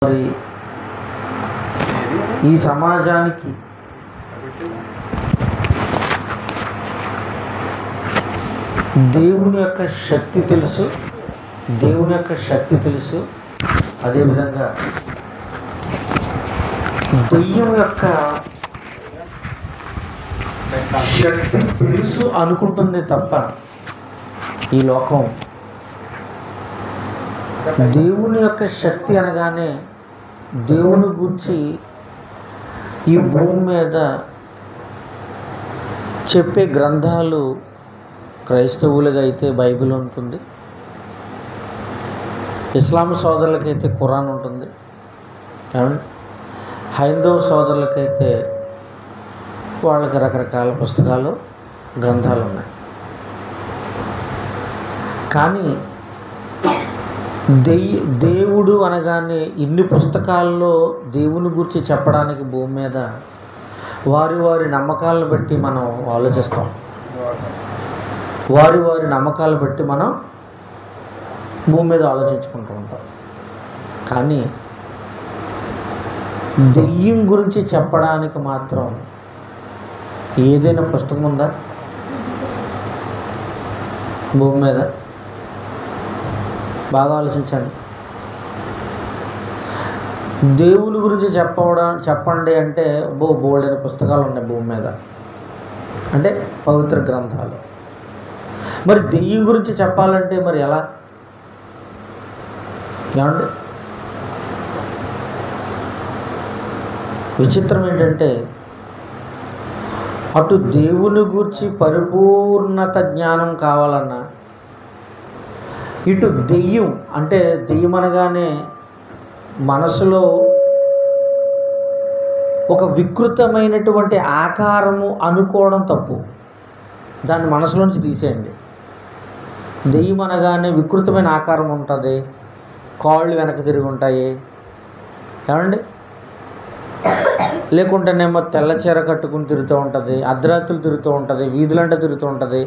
మరి ఈ సమాజానికి దేవుని యొక్క శక్తి తెలుసు, దేవుని యొక్క శక్తి తెలుసు. అదేవిధంగా దెయ్యం యొక్క శక్తి తెలుసు అనుకుంటుంది తప్ప ఈ లోకం దేవుని యొక్క శక్తి అనగానే దేవుని గురించి ఈ భూమి మీద చెప్పే గ్రంథాలు క్రైస్తవులుగా అయితే బైబిల్ ఉంటుంది, ఇస్లాం సోదరులకైతే ఖురాన్ ఉంటుంది, హైందవ సోదరులకైతే వాళ్ళకి రకరకాల పుస్తకాలు గ్రంథాలు ఉన్నాయి. కానీ దేవుడు అనగానే ఇన్ని పుస్తకాల్లో దేవుని గురించి చెప్పడానికి భూమి మీద వారి వారి నమ్మకాలను బట్టి మనం ఆలోచిస్తాం, వారి వారి నమ్మకాలను బట్టి మనం భూమి మీద ఆలోచించుకుంటూ ఉంటాం. కానీ దెయ్యం గురించి చెప్పడానికి మాత్రం ఏదైనా పుస్తకం ఉందా భూమి మీద? బాగా ఆలోచించండి. దేవుని గురించి చెప్పండి అంటే బోల్డైన పుస్తకాలు ఉన్నాయి భూమి మీద, అంటే పవిత్ర గ్రంథాలు. మరి దెయ్యం గురించి చెప్పాలంటే మరి ఎలా? ఏమండి, విచిత్రం ఏంటంటే అటు దేవుని గురించి పరిపూర్ణత జ్ఞానం కావాలన్నా, ఇటు దెయ్యం అంటే దెయ్యం అనగానే మనసులో ఒక వికృతమైనటువంటి ఆకారము అనుకోవడం తప్పు. దాన్ని మనసులోంచి తీసేయండి. దెయ్యం అనగానే వికృతమైన ఆకారం ఉంటుంది, కాళ్ళు వెనక తిరిగి ఉంటాయి, ఏమండి, లేకుంటేనేమో తెల్ల చీర కట్టుకుని తిరుగుతూ ఉంటుంది, అర్ధరాత్రులు తిరుగుతూ ఉంటుంది, వీధులంటే తిరుగుతూ ఉంటుంది,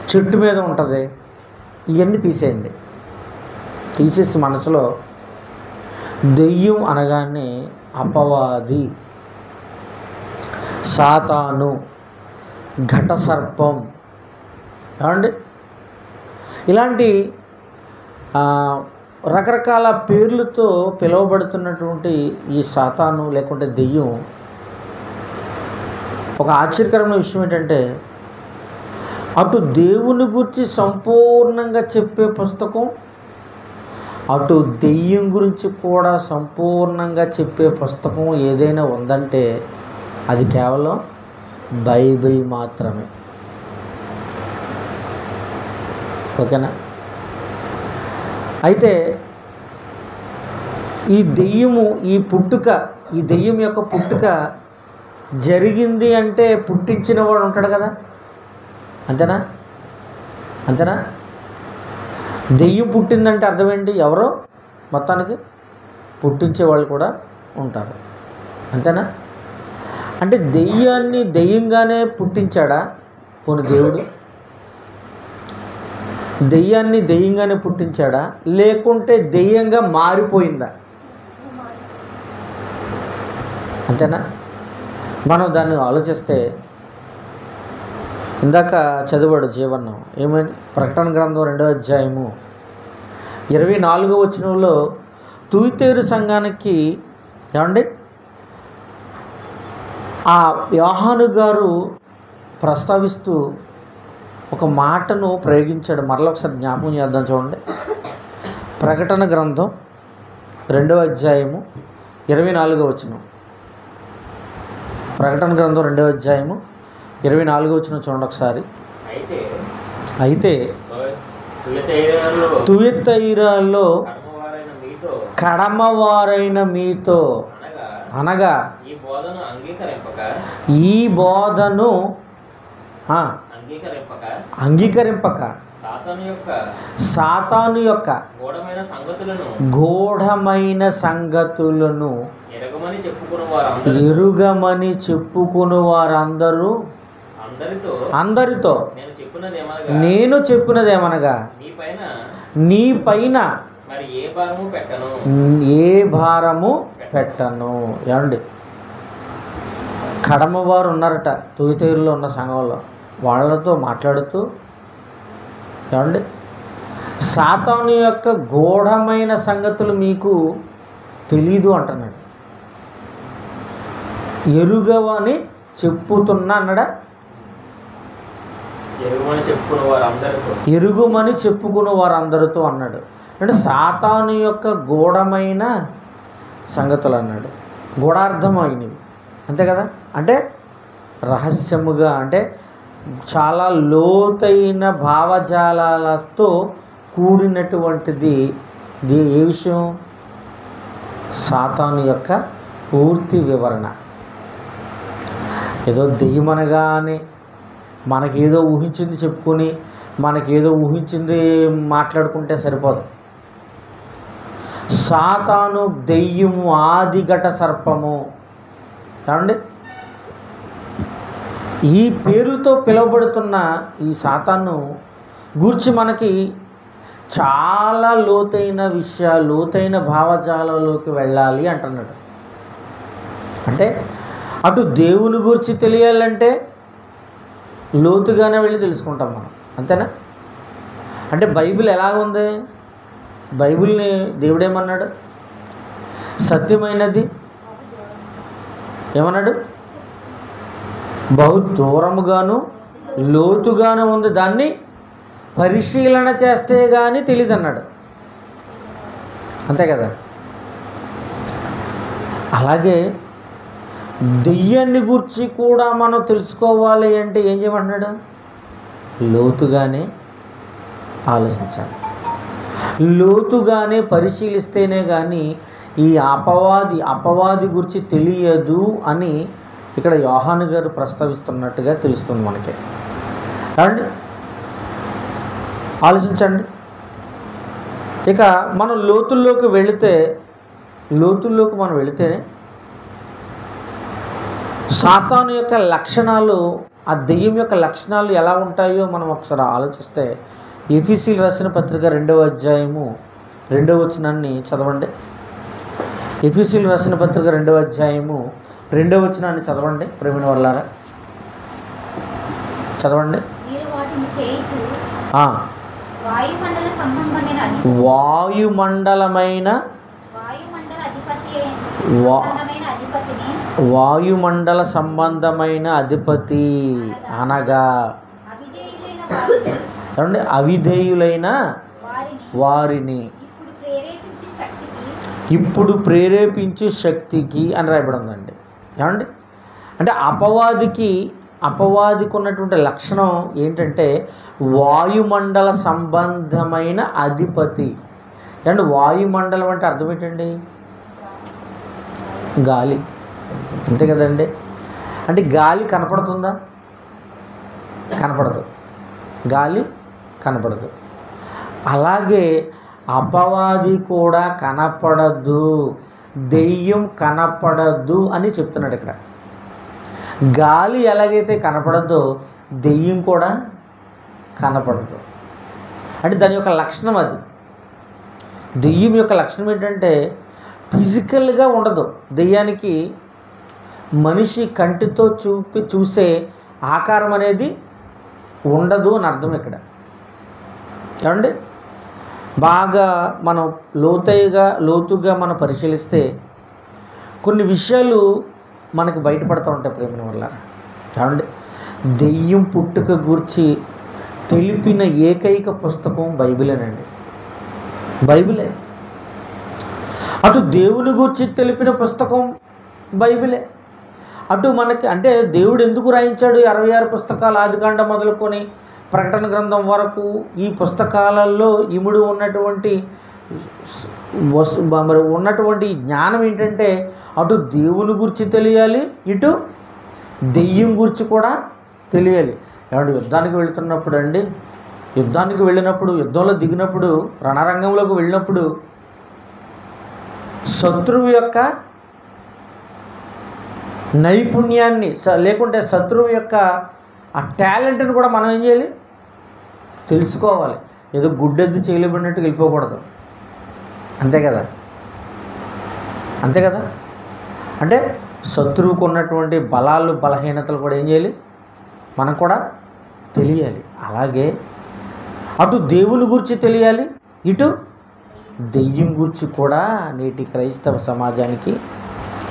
చెట్టు మీద ఉంటుంది. ఇవన్నీ తీసేయండి. తీసేసి మనసులో దెయ్యం అనగానే అపవాది, సాతాను, ఘట సర్పం, ఏమండి, ఇలాంటి రకరకాల పేర్లతో పిలువబడుతున్నటువంటి ఈ సాతాను లేకుంటే దెయ్యం, ఒక ఆశ్చర్యకరమైన విషయం ఏంటంటే అటు దేవుని గురించి సంపూర్ణంగా చెప్పే పుస్తకం, అటు దెయ్యం గురించి కూడా సంపూర్ణంగా చెప్పే పుస్తకం ఏదైనా ఉందంటే అది కేవలం బైబిల్ మాత్రమే. ఓకేనా? అయితే ఈ దెయ్యము ఈ దెయ్యం యొక్క పుట్టుక జరిగింది అంటే పుట్టించిన వాడు ఉంటాడు కదా, అంతేనా? దెయ్యం పుట్టిందంటే అర్థం ఏంటి? ఎవరో మొత్తానికి పుట్టించే వాళ్ళు కూడా ఉంటారు, అంతేనా? అంటే దెయ్యాన్ని దెయ్యంగానే పుట్టించాడా పోనీ దేవుడు? దెయ్యాన్ని దెయ్యంగానే పుట్టించాడా లేకుంటే దెయ్యంగా మారిపోయిందా? అంతేనా? మనం దాన్ని ఆలోచిస్తే ఇందాక చదివాడు జీవన్నం ఏమని, ప్రకటన గ్రంథం 2వ అధ్యాయము 24వ వచనంలో తుయితేరు సంఘానికి ఏమండి ఆ యోహాను గారు ప్రస్తావిస్తూ ఒక మాటను ప్రయోగించాడు. మరలా ఒకసారి జ్ఞాపకం చేద్దాం, చూడండి. ప్రకటన గ్రంథం 2వ అధ్యాయము 24వ వచనం. ప్రకటన గ్రంథం 2వ అధ్యాయము 24వ వచనం చూడండి ఒకసారి. అయితే తుయతైరాలో కడమవారైన మీతో అనగా ఈ బోధను అంగీకరింపక సాతాను యొక్క గూఢమైన సంగతులను ఎరుగమని చెప్పుకుని వారందరూ అందరితో నేను చెప్పినదేమనగా నీ పైన మరి ఏ భారము పెట్టను. ఏ భారము పెట్టను. ఏమండి, కడమవారు ఉన్నారట తూయితేరులో ఉన్న సంఘంలో, వాళ్ళతో మాట్లాడుతూ ఏమండి, సాతాను యొక్క గూఢమైన సంగతులు మీకు తెలీదు అంటున్నాడు. ఎరుగవని చెప్పుతున్నా అన్నాడా? ఎరుగుమని చెప్పుకున్న వారందరితో అన్నాడు. అంటే సాతాను యొక్క గూఢమైన సంగతులు అన్నాడు, గూఢార్థమైనవి, అంతే కదా. అంటే రహస్యముగా, అంటే చాలా లోతైన భావజాలాలతో కూడినటువంటిది. ఏ విషయం? సాతాను యొక్క పూర్తి వివరణ. ఏదో దెయ్యమనగానే మనకేదో ఊహించింది చెప్పుకొని, మనకేదో ఊహించింది మాట్లాడుకుంటే సరిపోదు. సాతాను, దెయ్యము, ఆదిఘట సర్పము, ఏమండి, ఈ పేరుతో పిలువబడుతున్న ఈ సాతాను గూర్చి మనకి చాలా లోతైన విషయాలు, లోతైన భావజాలంలోకి వెళ్ళాలి అంటున్నాడు. అంటే అటు దేవుని గురించి తెలియాలంటే లోతుగానే వెళ్ళి తెలుసుకుంటాం మనం, అంతేనా? అంటే బైబిల్ ఎలా ఉంది? బైబిల్ని దేవుడేమన్నాడు? సత్యమైనది ఏమన్నాడు? బహు దూరముగాను లోతుగాను ఉంది, దాన్ని పరిశీలన చేస్తే కానీ తెలియదు అన్నాడు, అంతే కదా. అలాగే దెయ్యాన్ని గురించి కూడా మనం తెలుసుకోవాలి అంటే ఏం చేయమంటున్నాడు? లోతుగానే ఆలోచించాలి, లోతుగానే పరిశీలిస్తేనే కానీ ఈ అపవాది గురించి తెలియదు అని ఇక్కడ యోహాను గారు ప్రస్తావిస్తున్నట్టుగా తెలుస్తుంది మనకి. అండి, ఆలోచించండి. ఇక మనం లోతుల్లోకి వెళితే సాతాను యొక్క లక్షణాలు, ఆ దెయ్యం యొక్క లక్షణాలు ఎలా ఉంటాయో మనం ఒకసారి ఆలోచిస్తే, ఎఫెసీయులకు రాసిన పత్రిక 2వ అధ్యాయము 2వ వచనాన్ని చదవండి. ఎఫెసీయులకు రాసిన పత్రిక 2వ అధ్యాయము 2వ వచనాన్ని చదవండి. ప్రేమిన వాళ్ళారా చదవండి. వాయుమండల సంబంధమైన అధిపతి అనగా ఏమండి, అవిధేయులైన వారిని ఇప్పుడు ప్రేరేపించు శక్తికి అని రాయబడి ఉందండి. ఏమండి, అంటే అపవాదికి ఉన్నటువంటి లక్షణం ఏంటంటే వాయుమండల సంబంధమైన అధిపతి. అంటే వాయుమండలం అంటే అర్థం ఏంటండి? గాలి, అంతే కదండి. అంటే గాలి కనపడుతుందా? కనపడదు, గాలి కనపడదు. అలాగే అపవాది కూడా కనపడదు, దెయ్యం కనపడదు అని చెప్తున్నాడు ఇక్కడ. గాలి ఎలాగైతే కనపడదో దెయ్యం కూడా కనపడదు. అంటే దాని యొక్క లక్షణం అది. దెయ్యం యొక్క లక్షణం ఏంటంటే ఫిజికల్గా ఉండదు. దెయ్యానికి మనిషి కంటితో చూసే ఆకారం అనేది ఉండదు అని అర్థం ఇక్కడ. ఏమండి, బాగా మనం లోతుగా మనం పరిశీలిస్తే కొన్ని విషయాలు మనకి బయటపడుతూ ఉంటాయి ప్రేమిన వల్ల. ఏమండి, దెయ్యం పుట్టుక గురించి తెలిపిన ఏకైక పుస్తకం బైబిలేనండి. బైబిలే. అటు దేవుని గురించి తెలిపిన పుస్తకం బైబిలే. అటు మనకి అంటే దేవుడు ఎందుకు రాయించాడు 66 పుస్తకాలు, ఆదికాండం మొదలుకొని ప్రకటన గ్రంథం వరకు? ఈ పుస్తకాలలో ఇముడు ఉన్నటువంటి జ్ఞానం ఏంటంటే అటు దేవుని గురించి తెలియాలి, ఇటు దెయ్యం గురించి కూడా తెలియాలి. ఏమంటే యుద్ధానికి వెళ్ళినప్పుడు యుద్ధంలో దిగినప్పుడు, రణరంగంలోకి వెళ్ళినప్పుడు శత్రువు యొక్క నైపుణ్యాన్ని లేకుంటే శత్రువు యొక్క ఆ టాలెంట్ని కూడా మనం ఏం చేయాలి? తెలుసుకోవాలి. ఏదో గుడ్డెద్దు చేయలేబడినట్టు వెళ్ళిపోకూడదు. అంతే కదా, అంతే కదా. అంటే శత్రువుకు ఉన్నటువంటి బలాలు బలహీనతలు కూడా ఏం చేయాలి, మనకు కూడా తెలియాలి. అలాగే అటు దేవుని గురించి తెలియాలి, ఇటు దెయ్యం గురించి కూడా నేటి క్రైస్తవ సమాజానికి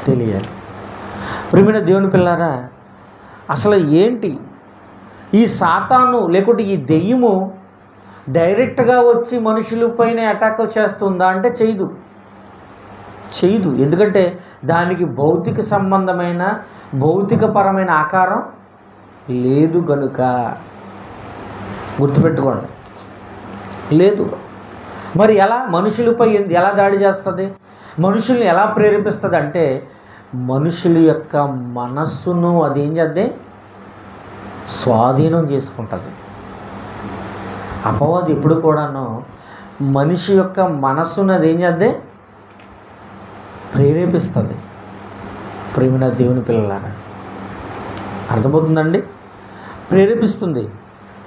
తెలియాలి. ప్రియమైన దేవుని పిల్లారా, అసలు ఏంటి ఈ సాతాను లేకుంటే ఈ దెయ్యము డైరెక్ట్గా వచ్చి మనుషులపైన అటాక్ చేస్తుందా అంటే చేయదు. ఎందుకంటే దానికి భౌతిక సంబంధమైన భౌతికపరమైన ఆకారం లేదు గనుక. గుర్తుపెట్టుకోండి, లేదు. మరి ఎలా మనుషులపై ఎలా దాడి చేస్తుంది, మనుషుల్ని ఎలా ప్రేరేపిస్తుంది అంటే మనుషుల యొక్క మనస్సును అదేం చేద్దే, స్వాధీనం చేసుకుంటుంది. అపవాది ఎప్పుడు కూడాను మనిషి యొక్క మనస్సును అదేం చేద్దే, ప్రేరేపిస్తుంది. ప్రేమైన దేవుని పిల్లలారా, అర్థమవుతుందండి, ప్రేరేపిస్తుంది.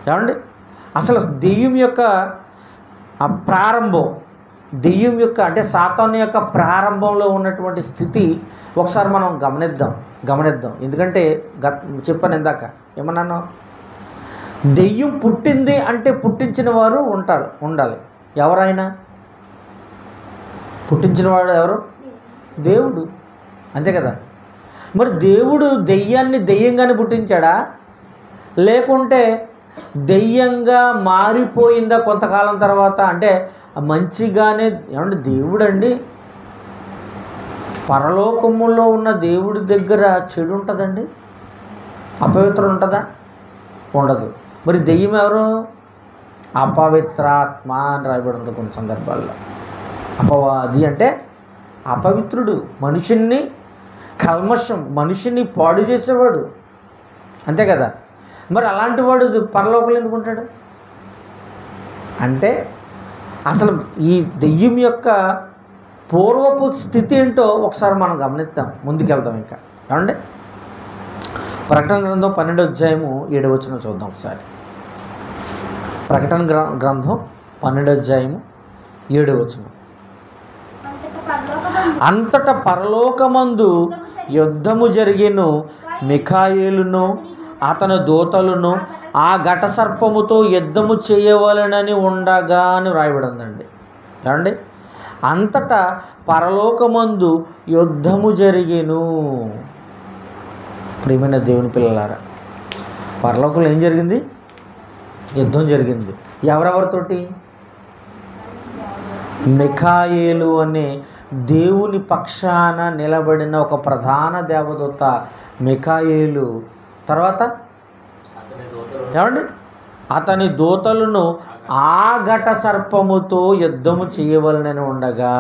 ఏమండి అసలు దెయ్యం యొక్క ఆ ప్రారంభం, దెయ్యం యొక్క అంటే సాతాను యొక్క ప్రారంభంలో ఉన్నటువంటి స్థితి ఒకసారి మనం గమనిద్దాం. ఎందుకంటే చెప్పాను ఇందాక, ఏమన్నాను, దెయ్యం పుట్టింది అంటే పుట్టించిన వారు ఉండాలి. ఎవరైనా పుట్టించిన వాడు ఎవరు, దేవుడు, అంతే కదా. మరి దేవుడు దెయ్యాన్ని దెయ్యంగానే పుట్టించాడా, లేకుంటే దెయ్యంగా మారిపోయిందా కొంతకాలం తర్వాత, అంటే మంచిగానే. ఏమంటే దేవుడు అండి, పరలోకములో ఉన్న దేవుడి దగ్గర చెడు ఉంటుందండి, అపవిత్రం ఉంటుందా, ఉండదు. మరి దెయ్యం ఎవరు, అపవిత్రాత్మ అని రాయబడి ఉంది కొన్ని సందర్భాల్లో. అపవాది అంటే అపవిత్రుడు, మనిషిని కల్మషం, మనిషిని పాడు చేసేవాడు, అంతే కదా. మరి అలాంటి వాడు పరలోకంలో ఎందుకు ఉంటాడు అంటే అసలు ఈ దెయ్యం యొక్క పూర్వపు స్థితి ఏంటో ఒకసారి మనం గమనిద్దాం, ముందుకెళ్దాం. ఇంకా ఏమండి, ప్రకటన గ్రంథం 12వ అధ్యాయము 7వ వచనం చూద్దాం ఒకసారి. ప్రకటన గ్రంథం 12వ అధ్యాయము 7వ వచనం. అంతటా పరలోకమందు యుద్ధము జరిగెను, మిఖాయేలును అతని దూతలను ఆ ఘట సర్పముతో యుద్ధము చేయవలెనని ఉండగా అని వ్రాయబడిందండి. ఏమండి, అంతటా పరలోకమందు యుద్ధము జరిగెను. ప్రియమైన దేవుని పిల్లలారా, పరలోకంలో ఏం జరిగింది, యుద్ధం జరిగింది. ఎవరెవరితోటి, మిఖాయేలు అనే దేవుని పక్షాన నిలబడిన ఒక ప్రధాన దేవదూత మిఖాయేలు, తర్వాత ఏమండి అతని దూతలను ఆ ఘట సర్పముతో యుద్ధము చేయవలనని ఉండగా.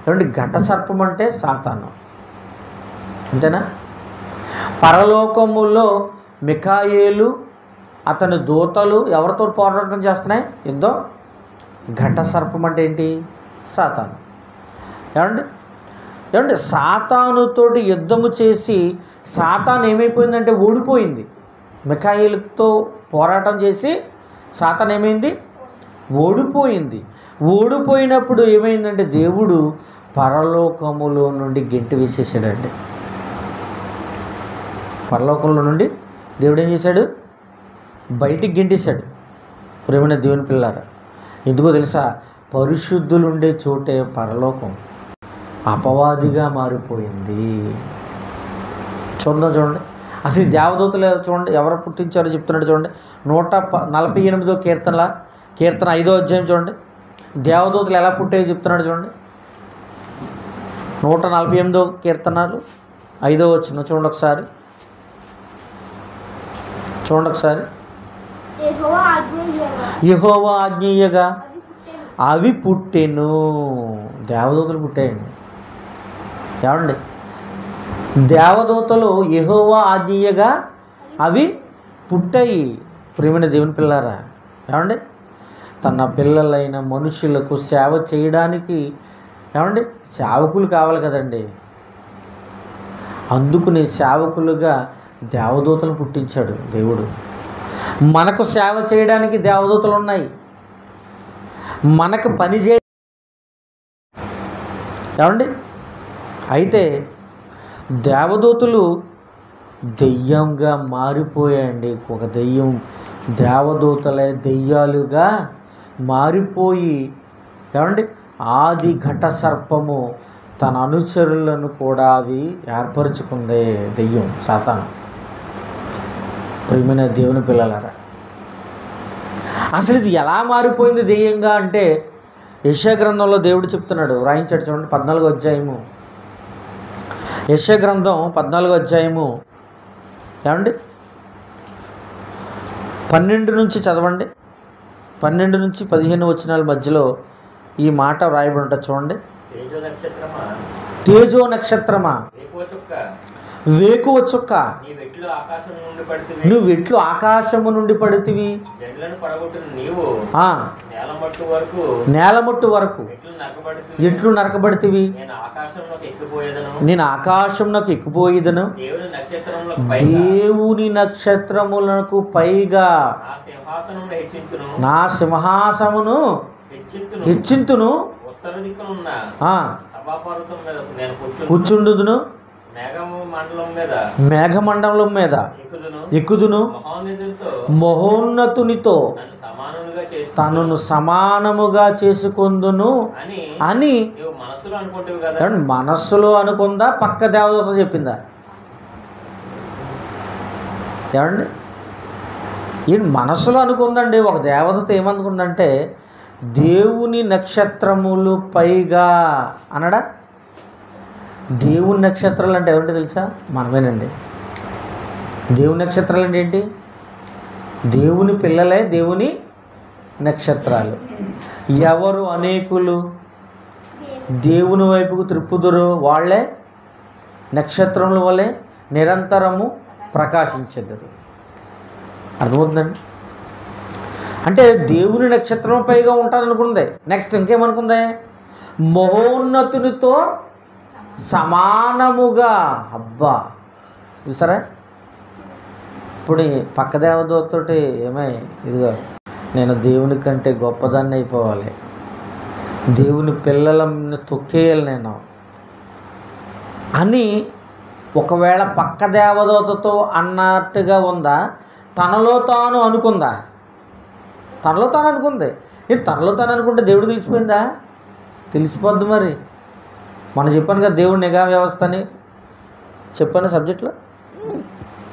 ఏమండి, ఘట సర్పం అంటే సాతాను, అంతేనా. పరలోకములో మిఖాయేలు అతని దూతలు ఎవరితో పోరాటం చేస్తున్నాయి, యుద్ధం. ఘట సర్పం అంటే ఏంటి, సాతాను. ఏమండి సాతానుతోటి యుద్ధము చేసి సాతాను ఏమైపోయిందంటే ఓడిపోయింది. మిఖాయేలుతో పోరాటం చేసి సాతాను ఏమైంది, ఓడిపోయినప్పుడు ఏమైందంటే దేవుడు పరలోకములో నుండి గెంటి వేసేసాడండి. పరలోకంలో నుండి దేవుడు ఏం చేశాడు, బయటికి గెంటేశాడు. ప్రేమైన దేవుని పిల్లారా, ఎందుకో తెలుసా, పరిశుద్ధులు ఉండే చోటే పరలోకం అపవాదిగా మారిపోయింది. చూడండి అసలు ఈ దేవదూతలు చూడండి ఎవరు పుట్టించారో చెప్తున్నాడు. చూడండి 148వ కీర్తన 5వ అధ్యాయం చూడండి, దేవదూతలు ఎలా పుట్టాయో చెప్తున్నాడు. చూడండి 148వ కీర్తనలు 5వ వచనం చూడండి ఒకసారి. యెహోవా ఆజ్ఞేయగా అవి పుట్టెను. దేవదూతలు పుట్టాయండి. ఏమండి, దేవదూతలు యెహోవా ఆజ్ఞేయగా అవి పుట్టాయి. ప్రియమైన దేవుని పిల్లారా, ఏమండి తన పిల్లలైన మనుషులకు సేవ చేయడానికి ఏమండి సేవకులు కావాలి కదండి. అందుకునే సేవకులుగా దేవదూతలు పుట్టించాడు దేవుడు. మనకు సేవ చేయడానికి దేవదూతలు ఉన్నాయి. మనకు పని ఏమండి? అయితే దేవదూతలు దెయ్యంగా మారిపోయాయండి. ఒక దెయ్యం, దేవదూతలే దెయ్యాలుగా మారిపోయి, ఏమండి, ఆది ఘట సర్పము తన అనుచరులను కూడా అవి ఏర్పరచుకుందే. దెయ్యం, సాతాను. ప్రియమైన దేవుని పిల్లలారా, అసలు ఇది ఎలా మారిపోయింది దెయ్యంగా అంటే యెషయా గ్రంథంలో దేవుడు చెప్తున్నాడు. రాయించాడు చూడండి, 14వ అధ్యాయము. యెషయా గ్రంథం 14వ అధ్యాయము, ఏమండి, 12 నుంచి చదవండి. 12 నుంచి 15 వచనాల మధ్యలో ఈ మాట రాయబడి ఉంటుంది చూడండి. తేజో నక్షత్రమా, వేకువ చుక్క, నువ్వు ఎట్లు ఆకాశము నుండి పడితివి, నేలమట్టు వరకు ఎట్లు నరకబడితివి, నేను ఆకాశంలోకి ఎక్కిపోయేదను, దేవుని నక్షత్రములకు పైగా నా సింహాసమును హెచ్చింతును, కూర్చుండుదును, మేఘమండలం మీద ఎక్కుదును, మహోన్నతునితో తనను సమానముగా చేసుకొందును అని మనస్సులో అనుకుందా, పక్క దేవదూత చెప్పిందా? ఏమండి, ఈ మనస్సులో అనుకుందండి. ఒక దేవదూత ఏమనుకుందంటే దేవుని నక్షత్రములు పైగా అనడా. దేవుని నక్షత్రాలు అంటే ఏమిటో తెలుసా? మనమేనండి. దేవుని నక్షత్రాలు అంటే ఏంటి? దేవుని పిల్లలే దేవుని నక్షత్రాలు. ఎవరు అనేకులు దేవుని వైపుకు త్రిప్పుదురో వాళ్ళే నక్షత్రముల వలె నిరంతరము ప్రకాశించెదరు. అర్థమవుతుందండి? అంటే దేవుని నక్షత్రం పైగా ఉంటారనుకుంది. నెక్స్ట్ ఇంకేమనుకుంది? మహోన్నతునితో సమానముగా. అబ్బా, చూస్తారా? ఇప్పుడు పక్క దేవదూతతోటి ఏమై, ఇదిగో నేను దేవుని కంటే గొప్పదాన్ని అయిపోవాలి, దేవుని పిల్లలని తొక్కేయాలి నేను అని ఒకవేళ పక్క దేవదూతతో అన్నట్టుగా ఉందా? తనలో తాను అనుకుందా? తనలో తాను అనుకుంది. ఇది తనలో తాను అనుకుంటే దేవుడు తెలిసిపోయిందా? తెలిసిపోద్ది. మరి మనం చెప్పాను కదా, దేవుడి నిఘా వ్యవస్థ అని చెప్పాను సబ్జెక్ట్లో,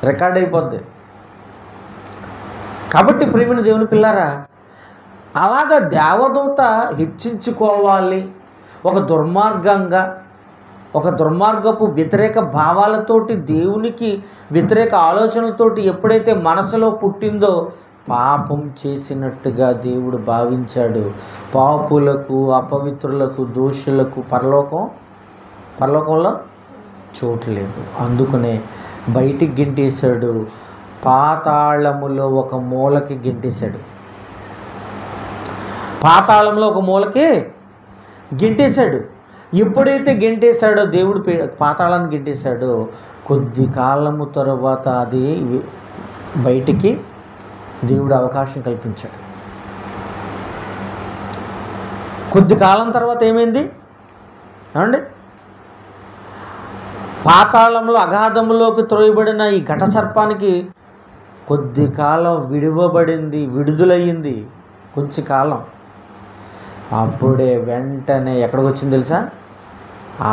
రికార్డ్ అయిపోద్ది. కాబట్టి ప్రియమైన దేవుని పిల్లారా, అలాగా దేవదూత హెచ్చించుకోవాలి, ఒక దుర్మార్గపు వ్యతిరేక భావాలతోటి, దేవునికి వ్యతిరేక ఆలోచనలతోటి ఎప్పుడైతే మనసులో పుట్టిందో పాపం చేసినట్టుగా దేవుడు భావించాడు. పాపులకు, అపవిత్రులకు, దోషులకు పరలోకంలో చోటు లేదు. అందుకనే బయటికి గెంటేశాడు, పాతాళములో ఒక మూలకి గెంటేశాడు. పాతాళంలో ఒక మూలకి గెంటేశాడు. ఎప్పుడైతే గెంటేశాడో దేవుడు, పాతాళాన్ని గెంటేశాడో, కొద్ది కాలము తరువాత అది బయటికి దేవుడు అవకాశం కల్పించాడు. కొద్ది కాలం తర్వాత ఏమైంది ఏమండి? పాతాళంలో అగాధములోకి త్రోయబడిన ఈ ఘట సర్పానికి కొద్ది కాలం విడుదలయ్యింది. కొంచెం కాలం. అప్పుడే వెంటనే ఎక్కడికి వచ్చింది తెలుసా?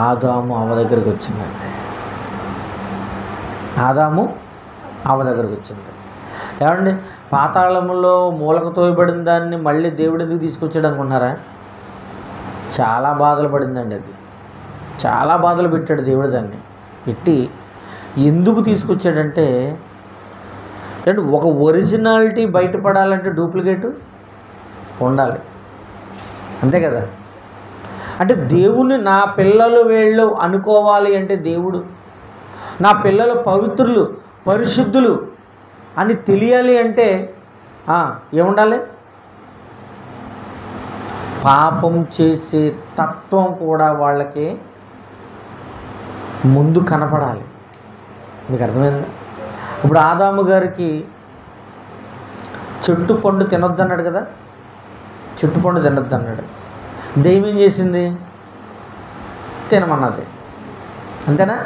ఆదాము అవ్వ దగ్గరికి వచ్చిందండి. ఆదాము అవ్వ దగ్గరికి వచ్చింది. ఏమండి, పాతాళంలో మూలకు తోయబడిన దాన్ని మళ్ళీ దేవుడు ఎందుకు తీసుకొచ్చాడు అనుకుంటున్నారా? చాలా బాధలు పడిందండి. అది చాలా బాధలు పెట్టాడు దేవుడు. దాన్ని పెట్టి ఎందుకు తీసుకొచ్చాడంటే, ఒక ఒరిజినాలిటీ బయటపడాలంటే డూప్లికేటు ఉండాలి, అంతే కదా. అంటే దేవుని నా పిల్లలు వీళ్ళు అనుకోవాలి అంటే, దేవుడు నా పిల్లలు పవిత్రులు, పరిశుద్ధులు అని తెలియాలి అంటే ఏముండాలి? పాపం చేసే తత్వం కూడా వాళ్ళకి ముందు కనపడాలి. మీకు అర్థమైందా? ఇప్పుడు ఆదాము గారికి చెట్టు పండు తినొద్దన్నాడు కదా, చెట్టు పండు తినొద్దన్నాడు. దెయ్యం ఏం చేసింది? తినమన్నది. అంతేనా?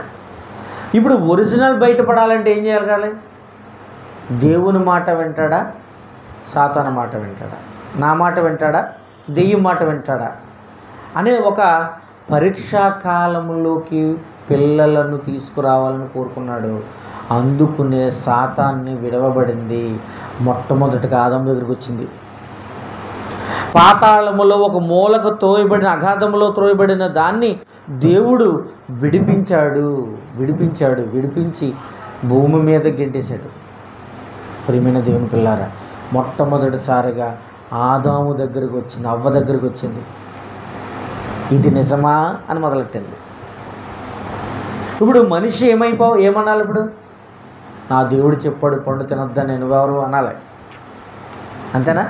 ఇప్పుడు ఒరిజినల్ బయటపడాలంటే ఏం చేయగలగాలి? దేవుని మాట వింటాడా, సాతాను మాట వింటాడా, నా మాట వింటాడా, దెయ్యం మాట వింటాడా అనే ఒక పరీక్షా కాలంలోకి పిల్లలను తీసుకురావాలని కోరుకున్నాడు. అందుకునే సాతాన్ని విడవబడింది. మొట్టమొదటిగా ఆదాము దగ్గరికి వచ్చింది. పాతాళములో ఒక మూలకు త్రోయబడిన, అగాధములో త్రోయబడిన దాన్ని దేవుడు విడిపించి భూమి మీద గెంటేశాడు. ప్రియమైన దేవుని పిల్లారా, మొట్టమొదటిసారిగా ఆదాము దగ్గరికి వచ్చింది, అవ్వ దగ్గరికి వచ్చింది. ఇది నిజమా అని మొదలెట్టింది. ఇప్పుడు మనిషి ఏమనాలి? ఇప్పుడు నా దేవుడు చెప్పాడు పండు తినొద్దని నువ్వెవరు అనాలి. అంతేనా?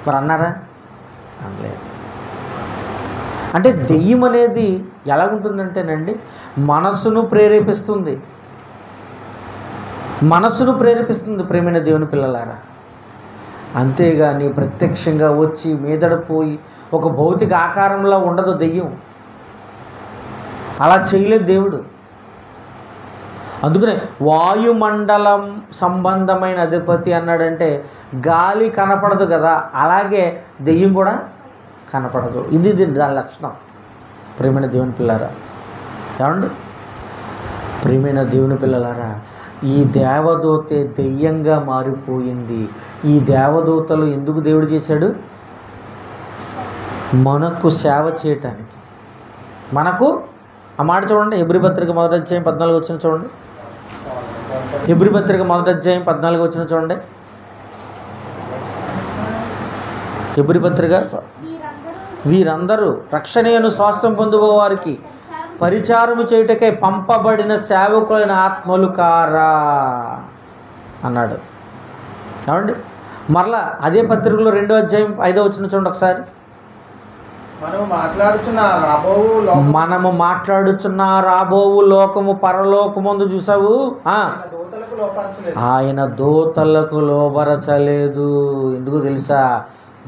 మరి అన్నారా? అనలేదు. అంటే దెయ్యం అనేది ఎలాగుంటుందంటేనండి, మనస్సును ప్రేరేపిస్తుంది. ప్రేమైన దేవుని పిల్లలారా. అంతేగాని ప్రత్యక్షంగా వచ్చి మీదడిపోయి ఒక భౌతిక ఆకారంలో ఉండదు దెయ్యం. అలా చేయలేదు దేవుడు. అందుకనే వాయుమండలం సంబంధమైన అధిపతి అన్నాడంటే గాలి కనపడదు కదా, అలాగే దెయ్యం కూడా కనపడదు. ఇది దాని లక్షణం. ప్రియమైన దేవుని పిల్లలారా, ఏమండి? ప్రియమైన దేవుని పిల్లలారా, ఈ దేవదూతే దెయ్యంగా మారిపోయింది. ఈ దేవదూతలు ఎందుకు దేవుడు చేశాడు? మనకు సేవ చేయటానికి. మనకు ఆ మాట చూడండి, హెబ్రీ పత్రిక 1వ అధ్యాయం 14 వచనం చూడండి. హెబ్రీ పత్రిక 1వ అధ్యాయం 14 వచనం చూడండి. హెబ్రీ పత్రిక, వీరందరూ రక్షణను స్వాస్థ్యం పొందువారికి పరిచారము చేయుటకై పంపబడిన సేవకులైన ఆత్మలు కారా అన్నాడు. ఏమండి? మరలా అదే పత్రికలో 2వ అధ్యాయం 5వ వచనం చూడండి ఒకసారి. మనము మాట్లాడుచున్న రాబోవు లోకము పరలోకమందు చూసావు, ఆయన దూతలకు లోబరచలేదు. ఎందుకు తెలుసా?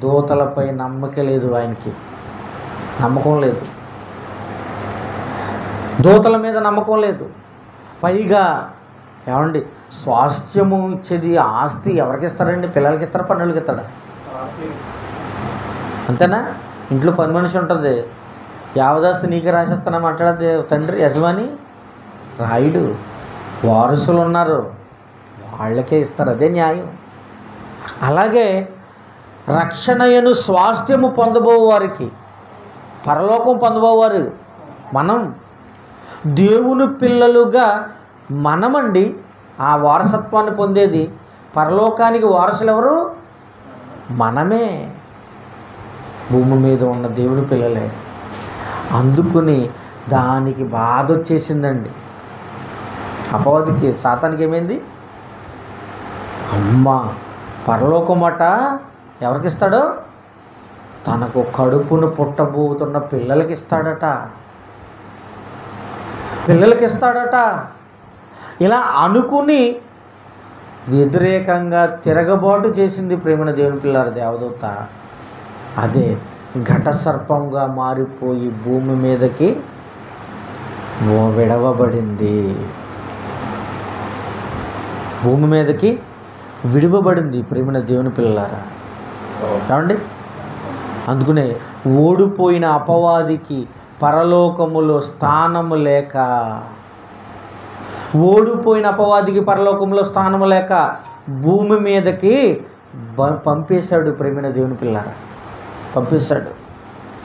దూతలపై నమ్మకం లేదు. ఆయనకి నమ్మకం లేదు, దూతల మీద నమ్మకం లేదు. పైగా ఏమండి, స్వాస్థ్యము ఇచ్చేది ఆస్తి ఎవరికి ఇస్తారండి? పిల్లలకి ఇస్తారా, పన్నులకి ఇస్తాడా? అంతేనా? ఇంట్లో పని మనిషి ఉంటుంది, యావదాస్తి నీకే రాసేస్తానని మాట్లాడద్దు తండ్రి, యజమాని రాయుడు, వారసులు ఉన్నారు, వాళ్ళకే ఇస్తారు. అదే న్యాయం. అలాగే రక్షణయను స్వాస్థ్యము పొందబోవారికి, పరలోకం పొందబోవారు మనం, దేవుని పిల్లలుగా మనమండి ఆ వారసత్వాన్ని పొందేది. పరలోకానికి వారసులు ఎవరు? మనమే, భూమి మీద ఉన్న దేవుని పిల్లలే. అందుకుని దానికి బాధ వచ్చేసిందండి అపవాదికి, సాతానికి. ఏమైంది? అమ్మ, పరలోకమట ఎవరికి ఇస్తాడో? తనకు కడుపును పుట్టబోతున్న పిల్లలకి ఇస్తాడట. ఇలా అనుకుని వ్యతిరేకంగా తిరగబాటు చేసింది ప్రేమైన దేవుని పిల్లల దేవదూత. అదే ఘట సర్పంగా మారిపోయి భూమి మీదకి విడవబడింది ప్రేమైన దేవుని పిల్లలారా. ఏమండి? అందుకనే ఓడిపోయిన అపవాదికి పరలోకములో స్థానము లేక, భూమి మీదకి పంపేశాడు ప్రేమైన దేవుని పిల్లారా, పంపేశాడు.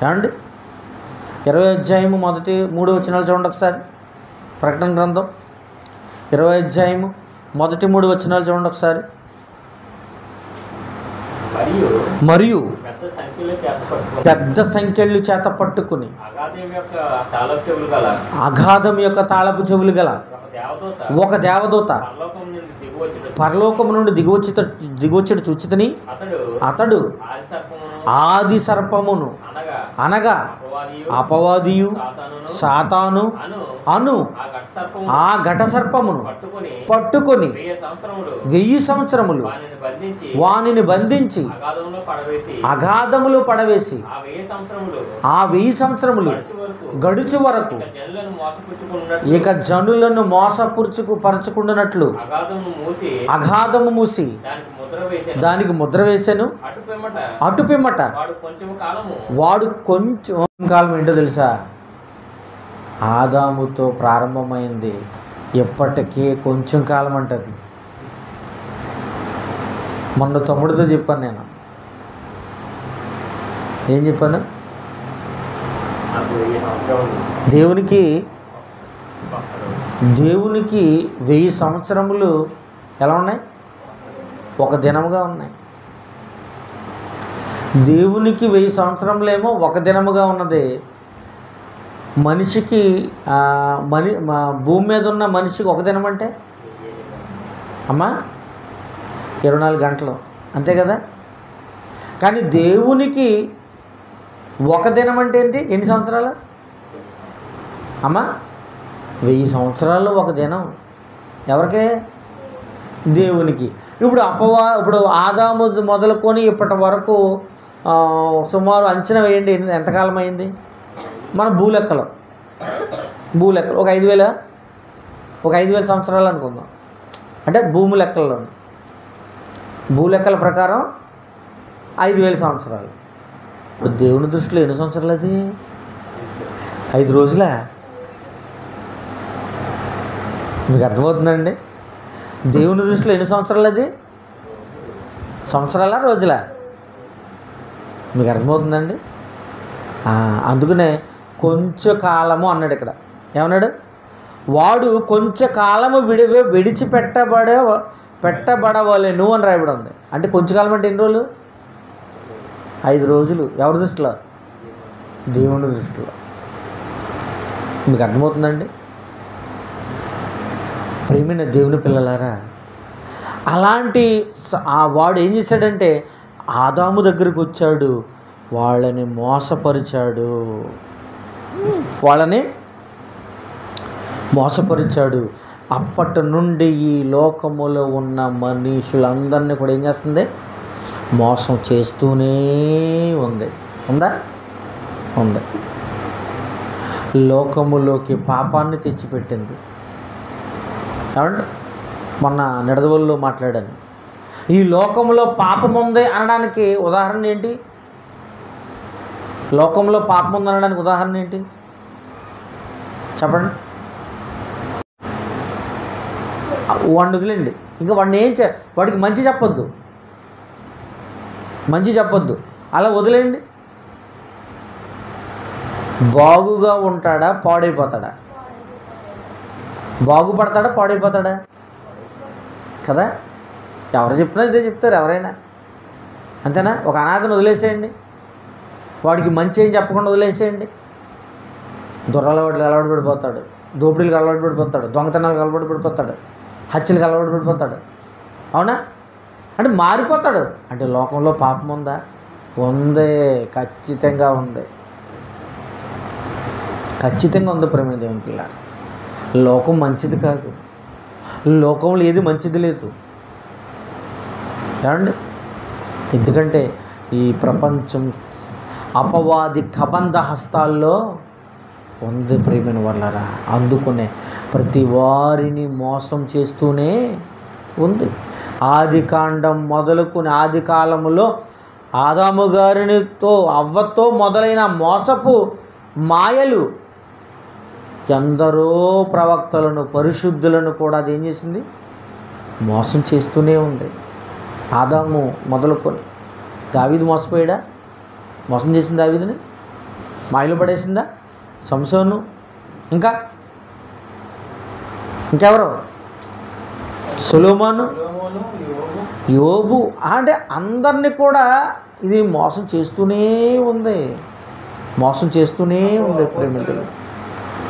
ఏమండి? 20వ అధ్యాయము 3 వచనాలు చూడండి ఒకసారి. ప్రకటన గ్రంథం 20వ అధ్యాయము 3 వచనాలు చూడండి ఒకసారి. మరియు పెద్ద సంఖ్యలు చేత పట్టుకుని అగాధం యొక్క తాళపు చెవులు గల ఒక దేవదూత పరలోకము నుండి దిగువచ్చుట చూచితిని. అతడు ఆది సర్పమును అనగా అపవాదియు సాతాను అను ఆ ఘట సర్పమును పట్టుకొని 1000 సంవత్సరములు వానిని బంధించి అగాధములో పడవేసి ఆ 1000 సంవత్సరములు గడుచు వరకు ఇక జనులను పరచుకుంటున్నట్లు అగాధము మూసి దానికి ముద్ర వేసెను. అటు పిమ్మట వాడు కొంచెం కాలం ఏంటో తెలుసా? ఆదాముతో ప్రారంభమైంది ఎప్పటికీ కొంచెం కాలం అంటది. మొన్న తమ్ముడితో చెప్పాను నేను. ఏం చెప్పాను? దేవునికి 1000 సంవత్సరములు ఎలా ఉన్నాయి? ఒక దినముగా ఉన్నాయి. దేవునికి 1000 సంవత్సరములేమో ఒక దినముగా ఉన్నది. మనిషికి భూమి మీద ఉన్న మనిషికి ఒక దినం అంటే అమ్మా 24 గంటలు అంతే కదా. కానీ దేవునికి ఒక దినం అంటే ఏంటి? ఎన్ని సంవత్సరాలు అమ్మా? 1000 సంవత్సరాలు ఒక దినం. ఎవరికే? దేవునికి. ఇప్పుడు ఆదాము మొదలుకొని ఇప్పటి వరకు సుమారు అంచనా వేయండి ఎంతకాలం అయింది? మన భూలెక్కలు ఒక 5000 సంవత్సరాలు అనుకుందాం. అంటే భూమి లెక్కల్లో భూలెక్కల ప్రకారం 5000 సంవత్సరాలు. ఇప్పుడు దేవుని దృష్టిలో ఎన్ని సంవత్సరాలు అది? 5 రోజులా? మీకు అర్థమవుతుందండి? దేవుని దృష్టిలో ఎన్ని సంవత్సరాలు అది? సంవత్సరాలా రోజులా? మీకు అర్థమవుతుందండి? అందుకనే కొంచెం కాలము అన్నాడు ఇక్కడ. ఏమన్నాడు? వాడు కొంచెం కాలము పెట్టబడవలెను అని రాయబడి ఉంది. అంటే కొంచెం కాలం అంటే ఎన్ని రోజులు? 5 రోజులు. ఎవరి దృష్టిలో? దేవుని దృష్టిలో. మీకు అర్థమవుతుందండి? ప్రేమైన దేవుని పిల్లలారా, అలాంటి వాడు ఏం చేశాడంటే ఆదాము దగ్గరికి వచ్చాడు, వాళ్ళని మోసపరిచాడు. అప్పటి నుండి ఈ లోకములో ఉన్న మనుషులందరినీ కూడా ఏం చేస్తుంది? మోసం చేస్తూనే ఉంది. ఉంది. లోకములోకి పాపాన్ని తెచ్చిపెట్టింది. ఏమంటే మొన్న నిడదవోలులో మాట్లాడాను. ఈ లోకంలో పాపం ఉంది అనడానికి ఉదాహరణ ఏంటి? లోకంలో పాపం ఉంది అనడానికి ఉదాహరణ ఏంటి చెప్పండి? వాడిని వదిలేండి. ఇంకా వాడికి మంచి చెప్పొద్దు, అలా వదిలేండి. బాగుగా ఉంటాడా? పాడైపోతాడా? బాగుపడతాడా? పాడైపోతాడా? కదా. ఎవరు చెప్పినా ఇదే చెప్తారు ఎవరైనా. అంతేనా? ఒక అనాథను వదిలేసేయండి, వాడికి మంచి ఏం చెప్పకుండా వదిలేసేయండి. దురలవాట్లకు అలవాటు పడిపోతాడు, దోపిడీలకు అలవాటు పడిపోతాడు, దొంగతనాలకు అలవాటు పడిపోతాడు, హత్యలకు అలవాటు పడిపోతాడు. అవునా? అంటే మారిపోతాడు. అంటే లోకంలో పాపం ఉందా? ఉంది, ఖచ్చితంగా ఉంది. ప్రేమ దేవుని పిల్ల. లోకం మంచిది కాదు. లోకంలో ఏది మంచిది లేదు. ఏమండి? ఎందుకంటే ఈ ప్రపంచం అపవాది కబంధ హస్తాల్లో ఉంది ప్రేమైన వాళ్ళరా. అందుకునే ప్రతి వారిని మోసం చేస్తూనే ఉంది. ఆదికాండం మొదలుకుని ఆది కాలంలో ఆదాము గారితో అవ్వతో మొదలైన మోసపు మాయలు ఎందరో ప్రవక్తలను, పరిశుద్ధులను కూడా అది ఏం చేసింది? మోసం చేస్తూనే ఉంది. ఆదాము మొదలుకొని దావీదు మోసపోయాడా? మోసం చేసింది దావీదుని, మాయలో పడేసిందా? సంసోను, ఇంకెవరు? సొలొమోను, యోబు. అంటే అందరినీ కూడా ఇది మోసం చేస్తూనే ఉంది.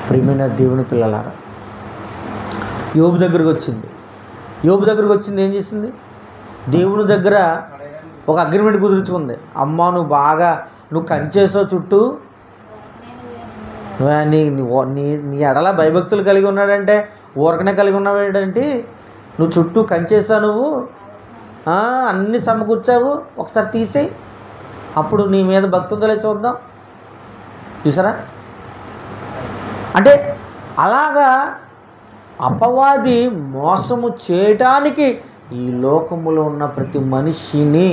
ప్రేమైన దేవుని పిల్లలారా, యోబు దగ్గరికి వచ్చింది. ఏం చేసింది? దేవుని దగ్గర ఒక అగ్రిమెంట్ కుదుర్చుకుంది. అమ్మ నువ్వు కంచేసావు చుట్టూ, నీ నీ నీ ఎడల భయభక్తులు కలిగి ఉన్నాడంటే ఊరకనే కలిగి ఉన్నావేంటి, నువ్వు చుట్టూ కంచేసావు, నువ్వు అన్నీ సమకూర్చావు, ఒకసారి తీసేయి, అప్పుడు నీ మీద భక్తి ఉందో లేదో చూద్దాం. చూసారా? అంటే అలాగా అపవాది మోసము చేయటానికి, ఈ లోకములో ఉన్న ప్రతి మనిషిని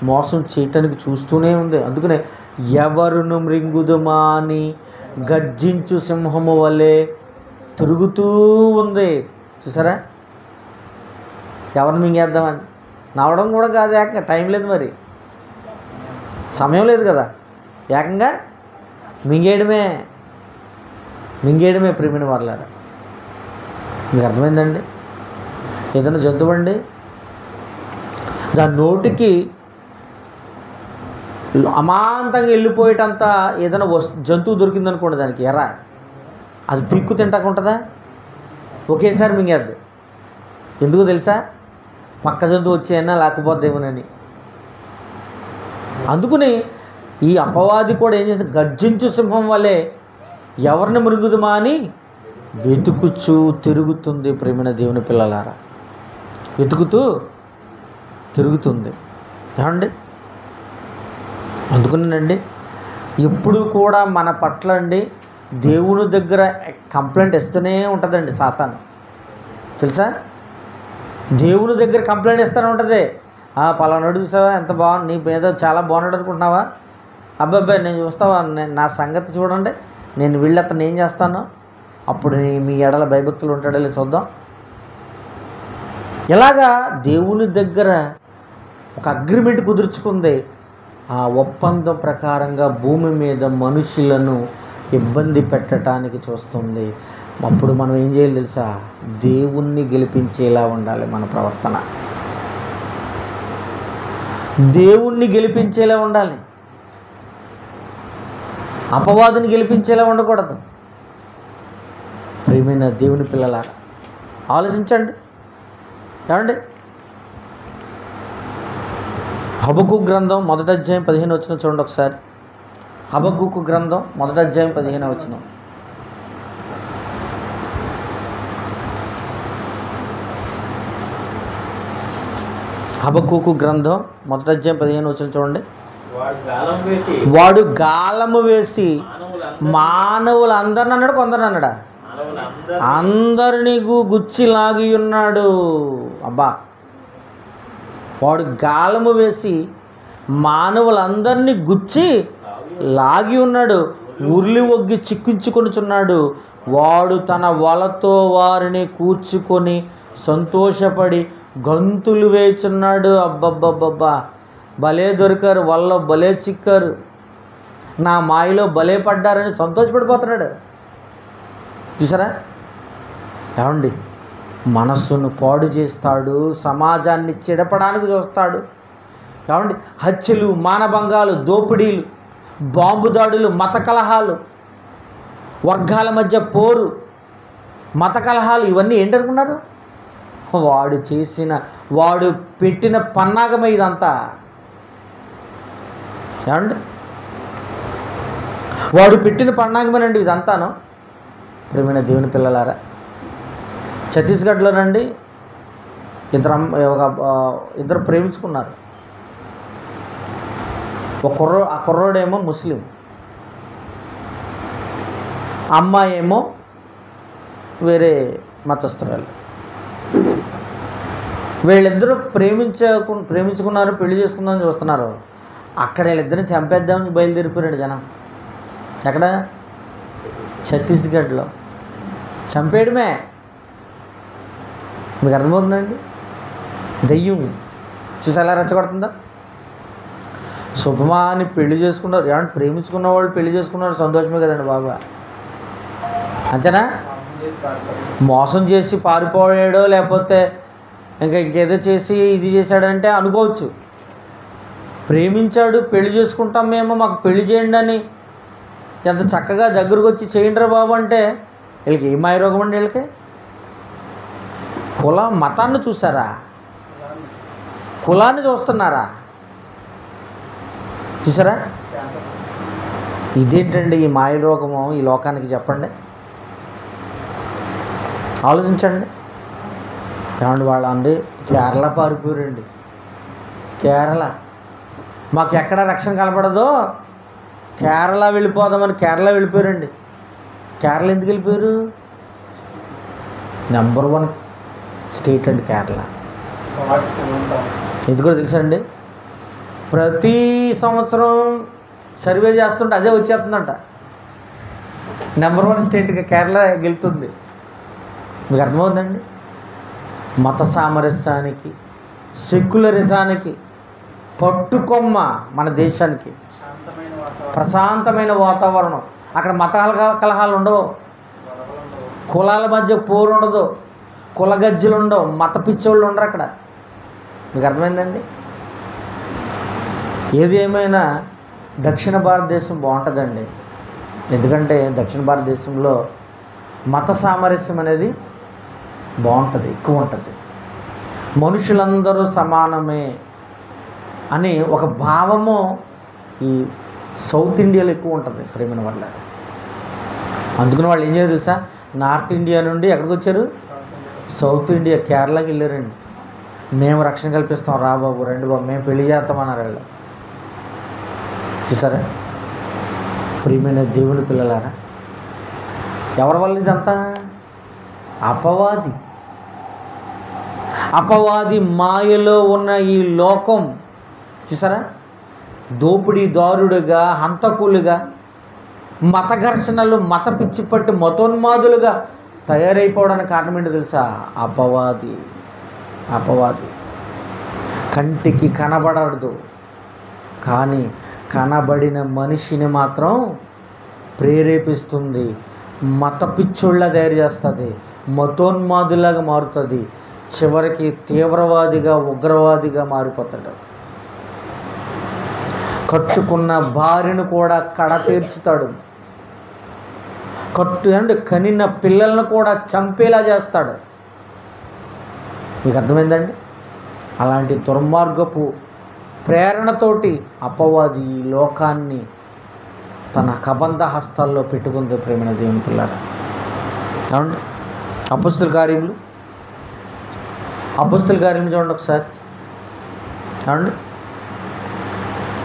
మోసం చేయటానికి చూస్తూనే ఉంది. అందుకనే ఎవరును మృంగుదుమా అని గర్జించు సింహము వలె తిరుగుతూ ఉంది. చూసారా? ఎవరిని మింగేద్దామని. నవ్వడం కూడా కాదు, ఏకంగా టైం లేదు, మరి సమయం లేదు కదా, ఏకంగా మింగేయడమే ప్రేమిని వారలారా. మీకు అర్థమైందండి? ఏదైనా జంతువు అండి, దాని నోటికి అమాంతంగా వెళ్ళిపోయేటంత ఏదైనా జంతువు దొరికిందనుకోండి, దానికి అది పీక్కు తింటాక ఉంటుందా? ఒకేసారి మింగేద్ది. ఎందుకు తెలుసా? పక్క జంతువు వచ్చేయన్నా లేకపోద్దేమోనని. అందుకని ఈ అపవాది కూడా ఏం చేస్తుంది, గర్జించు సింహం వలె ఎవరిని మృంగుదుమా అని వెతుకుచూ తిరుగుతుంది. ప్రేమైన దేవుని పిల్లలారా, వెతుకుతూ తిరుగుతుంది. ఏమండి? అందుకునేనండి ఎప్పుడు కూడా మన పట్ల అండి దేవుని దగ్గర కంప్లైంట్ ఇస్తూనే ఉంటుందండి సాతాను. తెలుసా? దేవుని దగ్గర కంప్లైంట్ ఇస్తూనే ఉంటుంది. పలానాడు చూసావా ఎంత బాగుంది, నీ మీద చాలా బాగున్నాడు అనుకుంటున్నావా, అబ్బాయి నేను చూస్తావా, నా సంగతి చూడండి, నేను వీళ్ళు అతను ఏం చేస్తాను, అప్పుడు మీ ఎడల భయభక్తులు ఉంటాడో లేదు చూద్దాం. ఇలాగా దేవుని దగ్గర ఒక అగ్రిమెంట్ కుదుర్చుకుంది. ఆ ఒప్పందం ప్రకారంగా భూమి మీద మనుషులను ఇబ్బంది పెట్టడానికి చూస్తుంది. అప్పుడు మనం ఏం చేయాలి తెలుసా? దేవుణ్ణి గెలిపించేలా ఉండాలి మన ప్రవర్తన, దేవుణ్ణి గెలిపించేలా ఉండాలి, అపవాదిని గెలిపించేలా ఉండకూడదు. ప్రియమైన దేవుని పిల్లలారా ఆలోచించండి. ఏమండి? హబక్కూకు గ్రంథం 1వ అధ్యాయం 15వ వచనం చూడండి ఒకసారి. హబక్కూకు గ్రంథం 1వ అధ్యాయం 15వ వచనం. హబక్కూకు గ్రంథం 1వ అధ్యాయం 15వ వచనం చూడండి. వాడు గాలము వేసి మానవులందరిని అన్నాడు, కొందరిని అన్నాడా? అందరినీ గుచ్చి లాగి ఉన్నాడు. అబ్బా, వాడు గాలము వేసి మానవులందరినీ గుచ్చి లాగి ఉన్నాడు, ఉర్లి ఒగ్గి చిక్కించుకొనుచున్నాడు. వాడు తన వలతో వారిని కూర్చుకొని సంతోషపడి గంతులు వేచున్నాడు. అబ్బబ్బబ్బబ్బా, భలే దొరికారు, వాళ్ళలో భలే చిక్కారు, నా మాయలో భలే పడ్డారని సంతోషపడిపోతున్నాడు. చూసారా? ఏమండి? మనస్సును పాడు చేస్తాడు, సమాజాన్ని చెడపడానికి చూస్తాడు. ఏమండి? హత్యలు, మానభంగాలు, దోపిడీలు, బాంబు దాడులు, మత కలహాలు, వర్గాల మధ్య పోరు, మత కలహాలు, ఇవన్నీ ఏంటనుకున్నారు? వాడు పెట్టిన పన్నాగమే ఇదంతా. ఏమండి? వాడు పెట్టిన పన్నాగమేనండి ఇదంతాను. ప్రియమైన దేవుని పిల్లలారా, ఛత్తీస్గఢ్లోనండి ఇద్దరు ప్రేమించుకున్నారు. ఆ కుర్రోడేమో ముస్లిం, అమ్మాయి ఏమో వేరే మతస్థురాలు. వీళ్ళిద్దరూ ప్రేమించుకున్నారు, పెళ్లి చేసుకుందామని చూస్తున్నారు. అక్కడ వీళ్ళిద్దరిని చంపేద్దామని బయలుదేరిపోయాడు జనం. ఎక్కడ? ఛత్తీస్గఢ్లో. చంపేయడమే. మీకు అర్థమవుతుందండి? దెయ్యం చూసి ఎలా రెచ్చగొడుతుందా? శుభమా అని పెళ్లి చేసుకున్నారు. ఏమంటే ప్రేమించుకున్న వాళ్ళు పెళ్లి చేసుకున్నారు, సంతోషమే కదండి బాబా. అంతేనా? మోసం చేసి పారిపోయాడో లేకపోతే ఇంకేదో చేసి ఇది చేశాడంటే అనుకోవచ్చు. ప్రేమించాడు, పెళ్లి చేసుకుంటాం మేము, మాకు పెళ్లి చేయండి అని ఎంత చక్కగా దగ్గరకు వచ్చి చేయండిరా బాబు అంటే వీళ్ళకి ఏం మాయరోగం అండి? వీళ్ళకి మతాన్ని చూసారా? కులాన్ని చూస్తున్నారా? చూసారా? ఇదేంటండి ఈ మాయలోకము ఈ లోకానికి? చెప్పండి, ఆలోచించండి. ఏమండి వాళ్ళ అండి కేరళ పారిపోయారండి. కేరళ మాకు ఎక్కడ రక్షణ కనపడదో కేరళ వెళ్ళిపోదామని కేరళ వెళ్ళిపోయారండి. కేరళ ఎందుకు వెళ్ళిపోయారు? నెంబర్ 1 స్టేట్ అండి కేరళ. ఎందుకో తెలుసా అండి? ప్రతి సంవత్సరం సర్వే చేస్తుంటే అదే వచ్చేస్తుందంట. నెంబర్ 1 స్టేట్గా కేరళ గెలుతుంది. మీకు అర్థమవుతుందండి? మత సామరస్యానికి, సెక్యులరిజానికి పట్టుకొమ్మ మన దేశానికి. ప్రశాంతమైన వాతావరణం. అక్కడ మత కలహాలు ఉండవు, కులాల మధ్య పోరు ఉండదు, కులగజ్జలు ఉండవు, మత పిచ్చోళ్ళు ఉండరు అక్కడ. మీకు అర్థమైందండి? ఏది ఏమైనా దక్షిణ భారతదేశం బాగుంటుందండి. ఎందుకంటే దక్షిణ భారతదేశంలో మత సామరస్యం అనేది బాగుంటుంది, ఎక్కువ ఉంటుంది. మనుషులందరూ సమానమే అని ఒక భావము ఈ సౌత్ ఇండియాలో ఎక్కువ ఉంటుంది ప్రేమిన వల్ల. అందుకని వాళ్ళు ఏం చేయాలి తెలుసా? నార్త్ ఇండియా నుండి ఎక్కడికి వచ్చారు? సౌత్ ఇండియా, కేరళకి వెళ్ళారండి. మేము రక్షణ కల్పిస్తాం, రా బాబు, రండి బాబు, మేము పెళ్లి చేస్తామన్నారు వాళ్ళు. చూసారా? ప్రియమైన దేవుని పిల్లలారా, ఎవరి వల్ల ఇదంతా? అపవాది మాయలో ఉన్న ఈ లోకం చూసారా? దోపిడీదారుడుగా, హంతకులుగా, మత ఘర్షణలు, మత పిచ్చి పట్టి మతోన్మాదులుగా తయారైపోవడానికి కారణం ఏంటో తెలుసా? అపవాది. కంటికి కనబడదు కానీ కనబడిన మనిషిని మాత్రం ప్రేరేపిస్తుంది, మత పిచ్చోళ్ళ తయారు చేస్తుంది, మతోన్మాదులాగా మారుతుంది, చివరికి తీవ్రవాదిగా, ఉగ్రవాదిగా మారిపోతాడు. కట్టుకున్న భార్యను కూడా కడ తీర్చుతాడు. కనిన పిల్లలను కూడా చంపేలా చేస్తాడు. మీకు అర్థమైందండి? అలాంటి దుర్మార్గపు ప్రేరణతోటి అపవాది ఈ లోకాన్ని తన కబంధ హస్తాల్లో పెట్టుకుంది ప్రేమైన దేవుని పిల్లరా. ఏమండి? అపొస్తలుల కార్యములు చూడండి ఒకసారి. ఏమండి?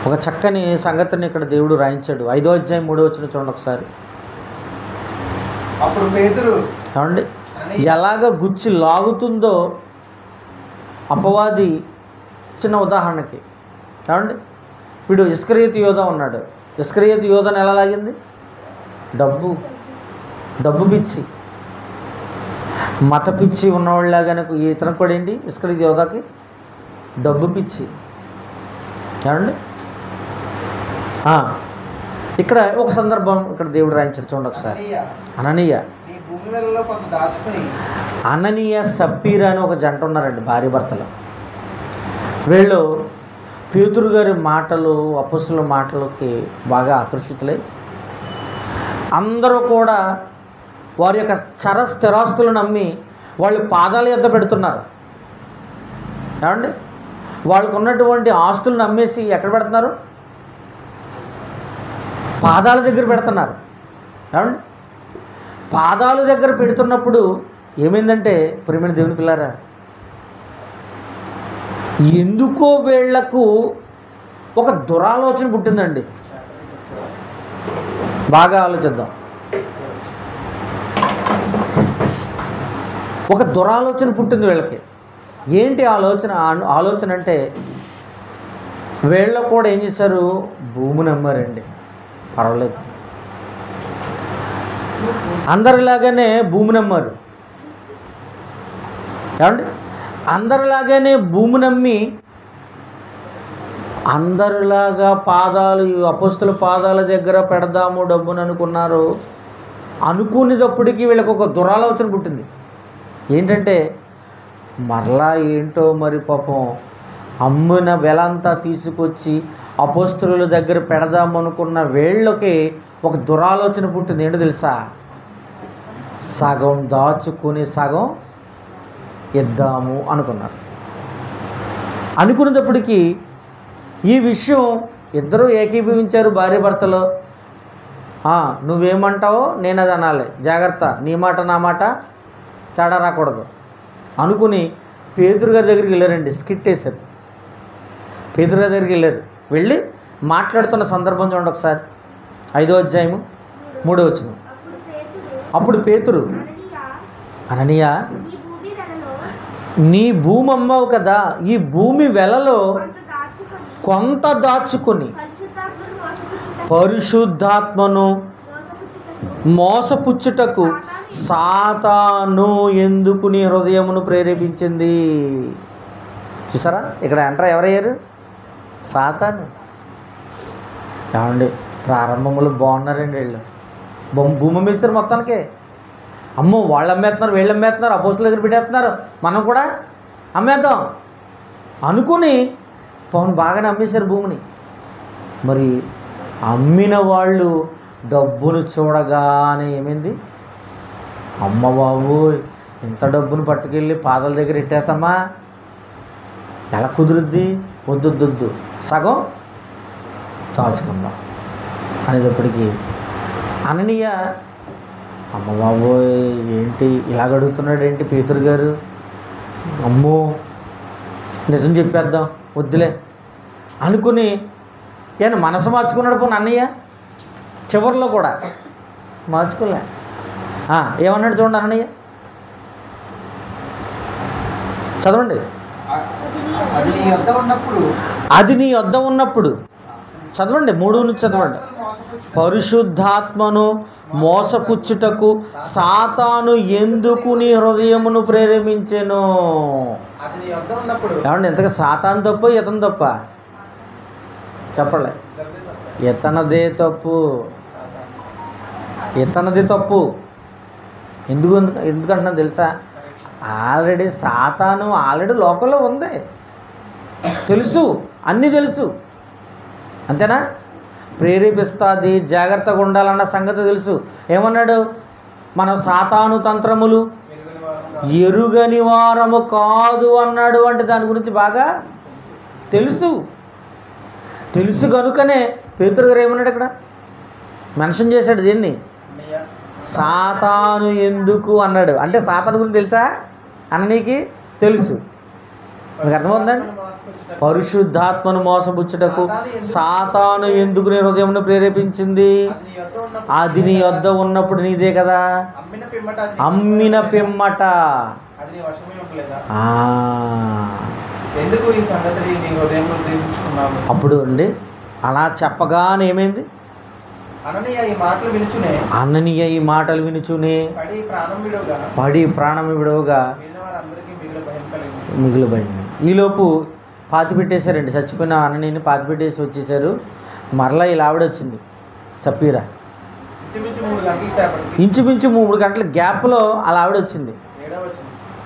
ఒక చక్కని సంగతిని ఇక్కడ దేవుడు రాయించాడు. 5వ అధ్యాయం 3వ వచనం చూడండి ఒకసారి. అప్పుడు పేతురు ఏమండి ఎలాగ గుచ్చి లాగుతుందో అపవాది. చిన్న ఉదాహరణకి ఏమండి, వీడు ఇస్కరియోతు యోధా ఉన్నాడు. ఇస్కరియోతు యోధాను ఎలా లాగింది? డబ్బు పిచ్చి, మత పిచ్చి ఉన్నవాళ్ళలాగానే ఇతను కూడా ఏంటి? ఇస్కరియోతు యోధాకి డబ్బు పిచ్చి. ఏమండి? ఇక్కడ ఒక సందర్భం ఇక్కడ దేవుడు రాయించాడు చూడండి ఒకసారి. అననీయ సప్పీరా అని ఒక జంట ఉన్నారండి, భార్య భర్తలు. వీళ్ళు పేతురు గారి మాటలు, అపొస్తలుల మాటలకి బాగా ఆకర్షితులై అందరూ కూడా వారి యొక్క స్థిరాస్తులను అమ్మి వాళ్ళు పాదాల యొద్ద పెడుతున్నారు. ఏమండి? వాళ్ళకు ఉన్నటువంటి ఆస్తులను అమ్మేసి ఎక్కడ పెడుతున్నారు? పాదాల దగ్గర పెడుతున్నారు. ఏమండి? పాదాల దగ్గర పెడుతున్నప్పుడు ఏమైందంటే ప్రియమైన దేవుని పిల్లారా, ఎందుకో వీళ్లకు ఒక దురాలోచన పుట్టిందండి. బాగా ఆలోచిద్దాం. ఒక దురాలోచన పుట్టింది వీళ్ళకి. ఏంటి ఆలోచన అంటే వీళ్ళు కూడా ఏం చేశారు? భూమిని అమ్మారండి. పర్వాలేదు, అందరిలాగానే భూమిని అమ్మారు. ఏమండి? అందరిలాగానే భూమిని అమ్మి అందరిలాగా పాదాలు, అపొస్తలుల పాదాల దగ్గర పెడదాము డబ్బుని అనుకున్నారు. అనుకునేటప్పటికీ వీళ్ళకి ఒక దురాలోచన పుట్టింది. ఏంటంటే మరలా ఏంటో మరి పాపం అమ్మిన వెలంతా తీసుకొచ్చి అపొస్తలుల దగ్గర పెడదామనుకున్న వీళ్ళకి ఒక దురాలోచన పుట్టింది. ఏంటో తెలుసా? సగం దాచుకుని సగం ఇద్దాము అనుకున్నారు. అనుకునేటప్పటికీ ఈ విషయం ఇద్దరూ ఏకీభవించారు భార్య భర్తలో. నువ్వేమంటావో నేను అది అనాలి, జాగ్రత్త, నీ మాట నా మాట తేడా రాకూడదు అనుకుని పేతురు గారి దగ్గరికి వెళ్ళారండి. స్కిట్ వేశారు. పేతురు గారి దగ్గరికి వెళ్ళారు. వెళ్ళి మాట్లాడుతున్న సందర్భం చూడండి ఒకసారి. 5వ అధ్యాయము 3వ వచనం. అప్పుడు పేతురు, అననీయ, నీ భూమి అమ్మవు కదా, ఈ భూమి వెలలో కొంత దాచుకొని పరిశుద్ధాత్మను మోసపుచ్చుటకు సాతాను ఎందుకు నీ హృదయమును ప్రేరేపించింది. చూసారా, ఇక్కడ ఎంటర్ ఎవరయ్యారు? సాతాను. ఏమండి, ప్రారంభంలో బాగున్నారండి వీళ్ళు, భూమి అమ్మేశారు మొత్తానికి. అమ్మో, వాళ్ళు అమ్మేస్తున్నారు, వీళ్ళు అమ్మేస్తున్నారు, అపోస్తుల దగ్గర పెట్టేస్తున్నారు, మనం కూడా అమ్మేద్దాం అనుకుని పవన్ బాగానే అమ్మేశారు భూమిని. మరి అమ్మిన వాళ్ళు డబ్బును చూడగానే ఏమైంది? అమ్మ బాబోయ్, ఇంత డబ్బును పట్టుకెళ్ళి పాదాల దగ్గర ఇట్టేస్తామా, ఎలా కుదురుద్ది? వద్దు, సగం దాచుకుందాం అనేటప్పటికీ అననీయ, అమ్మ బాబోయ్ ఏంటి ఇలాగ అడుగుతున్నాడు ఏంటి పేతురు గారు, అమ్మో నిజం చెప్పేద్దాం వద్దులే అనుకుని ఏమన్నా మనసు మార్చుకున్నాడు పోనీ అన్నయ్య. చివరిలో కూడా మార్చుకోలే. ఏమన్నాడు చూడండి అన్నయ్య, చదవండి. అది నీ యొద్ద ఉన్నప్పుడు చదవండి, 3 నుంచి చదవండి. పరిశుద్ధాత్మను మోసపుచ్చుటకు సాతాను ఎందుకు నీ హృదయమును ప్రేరేపించెను. ఏమండి, ఇంతగా సాతాను తప్పు ఇతను తప్ప? చెప్పలే, ఇతనదే తప్పు, ఇతనది తప్పు. ఎందుకంటున్నా తెలుసా? ఆల్రెడీ సాతాను లోకంలో ఉంది, తెలుసు, అన్నీ తెలుసు, అంతేనా? ప్రేరేపిస్తుంది, జాగ్రత్తగా ఉండాలన్న సంగతి తెలుసు. ఏమన్నాడు? మనం సాతాను తంత్రములు ఎరుగని వారము కాదు అన్నాడు. అంటే దాని గురించి బాగా తెలుసు కనుకనే పేతురు గారు ఏమన్నాడు ఇక్కడ మెన్షన్ చేశాడు దీన్ని, సాతాను ఎందుకు అన్నాడు. అంటే సాతాను గురించి తెలుసా అన్ననికి? తెలుసు. మీకు అర్థమవుతుందండి? పరిశుద్ధాత్మను మోసపుచ్చుటకు సాతాను ఎందుకు నీ హృదయమును ప్రేరేపించింది. అది నీ వద్ద ఉన్నప్పుడు నీదే కదా, అమ్మిన పిమ్మట. అప్పుడు అండి అలా చెప్పగానే ఏమైంది? అననీయ ఈ మాటలు వినుచునే పడి ప్రాణం విడవగా మిగులు భయం. ఈలోపు పాతి పెట్టేశారండి, చచ్చిపోయిన అననీయని పాతి పెట్టేసి వచ్చేసారు. మరలా ఇలా ఆవిడ వచ్చింది, సపీరా. ఇంచుమించు 3 గంటల గ్యాప్లో అలా ఆవిడ వచ్చింది.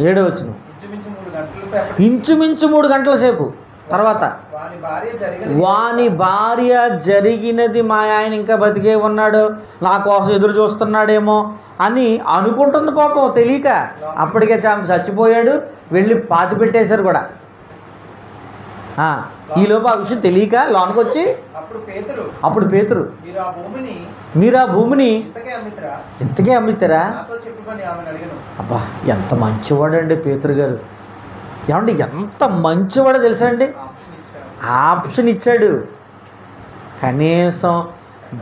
7వ వచనం. ఇంచుమించు 3 గంటల సేపు తర్వాత వాని భార్య జరిగినది, మా ఆయన ఇంకా బతికే ఉన్నాడు, నా కోసం ఎదురు చూస్తున్నాడేమో అని అనుకుంటుంది పాపం, తెలియక. అప్పటికే చచ్చిపోయాడు, వెళ్ళి పాతి పెట్టేశారు కూడా. ఈలోపు ఆ విషయం తెలియక లోనికి వచ్చి అప్పుడు పేతురు, మీరు ఆ భూమిని ఇంతకే అమ్మితారా? అబ్బా, ఎంత మంచివాడండి పేతురు గారు. ఏమండి, ఎంత మంచివాడో తెలుసా అండి? ఆప్షన్ ఇచ్చాడు. కనీసం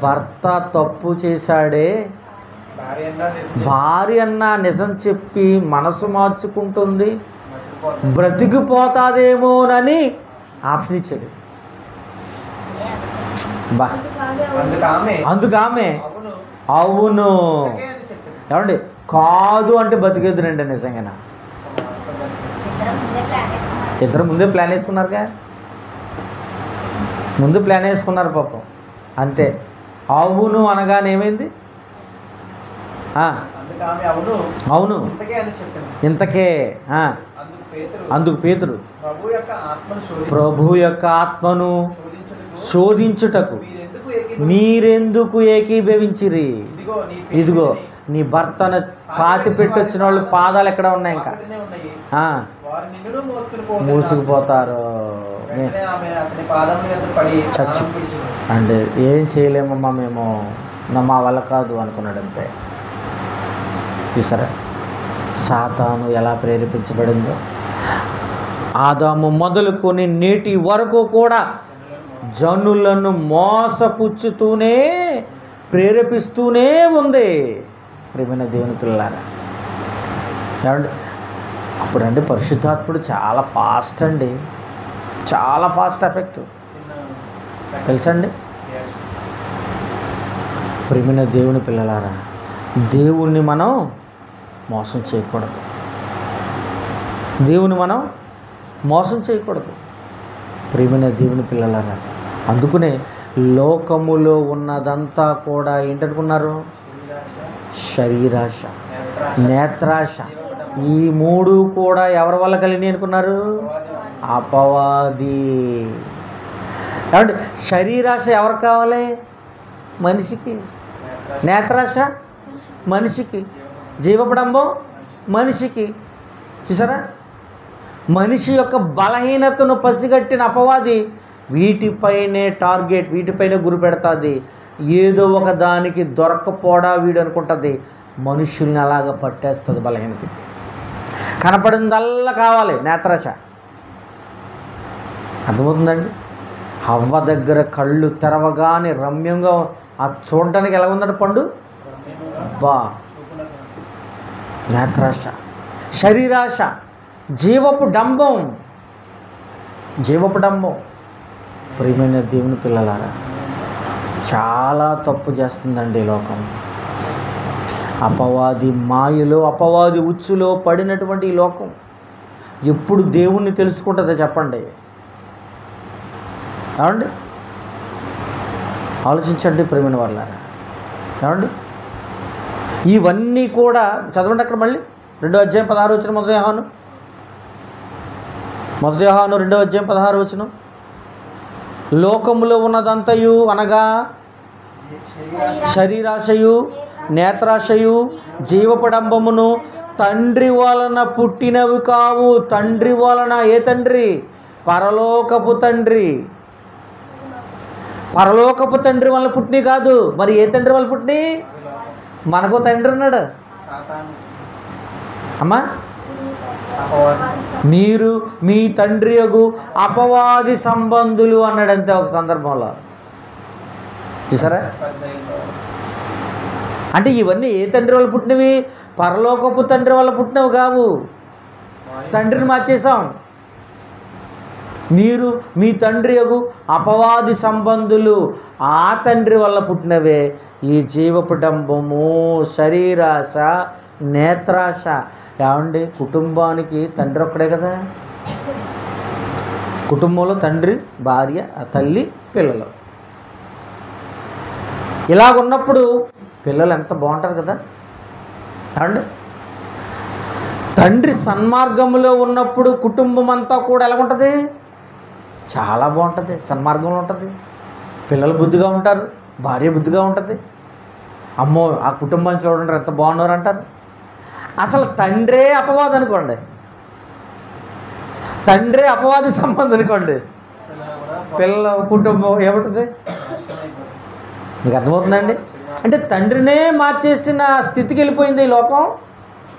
భర్త తప్పు చేశాడే, భార్య అన్న నిజం చెప్పి మనసు మార్చుకుంటుంది, బ్రతికిపోతాదేమోనని ఆప్షన్ ఇచ్చాడు. బా, అందుకామె అవును. ఏమండి, కాదు అంటే బతికేద్దునండి నిజంగా. ఇద్దరు ముందే ప్లాన్ వేసుకున్నారుగా, ముందు ప్లాన్ వేసుకున్నారు పాపం, అంతే. అవును అనగానే ఏమైంది? అవును ఇంతకే. అందుకు పేతురు, ప్రభు యొక్క ఆత్మను శోధించుటకు మీరెందుకు ఏకీభవించిరి? ఇదిగో నీ భర్తను పాతి పెట్టొచ్చిన వాళ్ళు పాదాలు ఎక్కడ ఉన్నాయి? ఇంకా మూసుకుపోతారు. చచ్చి అంటే ఏం చేయలేమమ్మా మేము, మా వల్ల కాదు అనుకున్నాడు అంతే. చూసారా సాతాను ఎలా ప్రేరేపించబడిందో. ఆదాము మొదలుకొని నేటి వరకు కూడా జనులను మోసపుచ్చుతూనే ప్రేరేపిస్తూనే ఉంది. ప్రియమైన దేవుని పిల్లారా, ఏమండి అప్పుడంటే పరిశుద్ధాత్ముడు చాలా ఫాస్ట్ అండి, చాలా ఫాస్ట్ ఎఫెక్ట్ తెలుసండి. ప్రియమైన దేవుని పిల్లలారా, దేవుణ్ణి మనం మోసం చేయకూడదు, దేవుని మనం మోసం చేయకూడదు. ప్రియమైన దేవుని పిల్లలారా, అందుకనే లోకములో ఉన్నదంతా కూడా ఏంటనుకున్నారు? శరీరాశ, నేత్రాశ. ఈ మూడు కూడా ఎవరి వల్ల కలిగి అనుకున్నారు? అపవాది. ఏమంటే శరీరాశ ఎవరికి కావాలి? మనిషికి. నేత్రాశ మనిషికి. జీవపడంబం మనిషికి. చూసారా, మనిషి యొక్క బలహీనతను పసిగట్టిన అపవాది వీటిపైనే టార్గెట్, వీటిపైనే గురి పెడుతుంది. ఏదో ఒక దానికి దొరక్కపోడా వీడు అనుకుంటుంది, మనుషుల్ని అలాగ పట్టేస్తుంది. బలహీనతకి కనపడిందల్లా కావాలి. నేత్రాశ అర్థమవుతుందండి. హవ్వ దగ్గర కళ్ళు తెరవగానే రమ్యంగా చూడటానికి ఎలా ఉందంటే పండు బా. నేత్రాశ, శరీరాశ, జీవపు డంబం, జీవపు డంబం. ప్రియమైన దేవుని పిల్లలారా, చాలా తప్పు చేస్తుందండి ఈ లోకం. అపవాది మాయలో, అపవాది ఉచ్చులో పడినటువంటి ఈ లోకం ఎప్పుడు దేవుణ్ణి తెలుసుకుంటుందో చెప్పండి? ఏమండి ఆలోచించండి ప్రియమైన వాళ్ళారా. ఏమండి ఇవన్నీ కూడా చదవండి. అక్కడ మళ్ళీ 2వ అధ్యాయం 16 వచనం, మొదటి యోహాను 2వ అధ్యాయం 16 వచనం. లోకములో ఉన్నదంతయు అనగా శరీరాశయు, నేత్రాశయు, జీవపడంబమును తండ్రి వలన పుట్టినవి కావు. తండ్రి వలన. ఏ తండ్రి? పరలోకపు తండ్రి. పరలోకపు తండ్రి వలన పుట్టినవి కాదు. మరి ఏ తండ్రి వల్ల పుట్టినవి? మనకు తండ్రి ఉన్నాడు అమ్మా. మీరు మీ తండ్రి యగు అపవాది సంబంధులు అన్నాడంతే ఒక సందర్భంలో. చూసారా, అంటే ఇవన్నీ ఏ తండ్రి వల్ల పుట్టినవి? పరలోకపు తండ్రి వల్ల పుట్టినవి కావు. తండ్రిని మార్చేసాం. మీరు మీ తండ్రి యగు అపవాది సంబంధులు, ఆ తండ్రి వల్ల పుట్టినవే ఈ జీవపడంబము, శరీరాశ, నేత్రాశ. ఏమండి కుటుంబానికి తండ్రి ఒక్కడే కదా. కుటుంబంలో తండ్రి, భార్య, తల్లి, పిల్లలు. ఇలాగున్నప్పుడు పిల్లలు ఎంత బాగుంటారు కదా. ఏమండి తండ్రి సన్మార్గంలో ఉన్నప్పుడు కుటుంబం అంతా కూడా ఎలా ఉంటుంది? చాలా బాగుంటుంది, సన్మార్గంలో ఉంటుంది. పిల్లలు బుద్ధిగా ఉంటారు, భార్య బుద్ధిగా ఉంటుంది. అమ్మో ఆ కుటుంబాన్ని చూడండి ఎంత బాగున్నారు అంటారు. అసలు తండ్రే అపవాది అనుకోండి, తండ్రే అపవాది సంబంధం అనుకోండి, పిల్లల కుటుంబం ఏముంటుంది? మీకు అర్థమవుతుందండి? అంటే తండ్రినే మార్చేసిన స్థితికి వెళ్ళిపోయింది ఈ లోకం.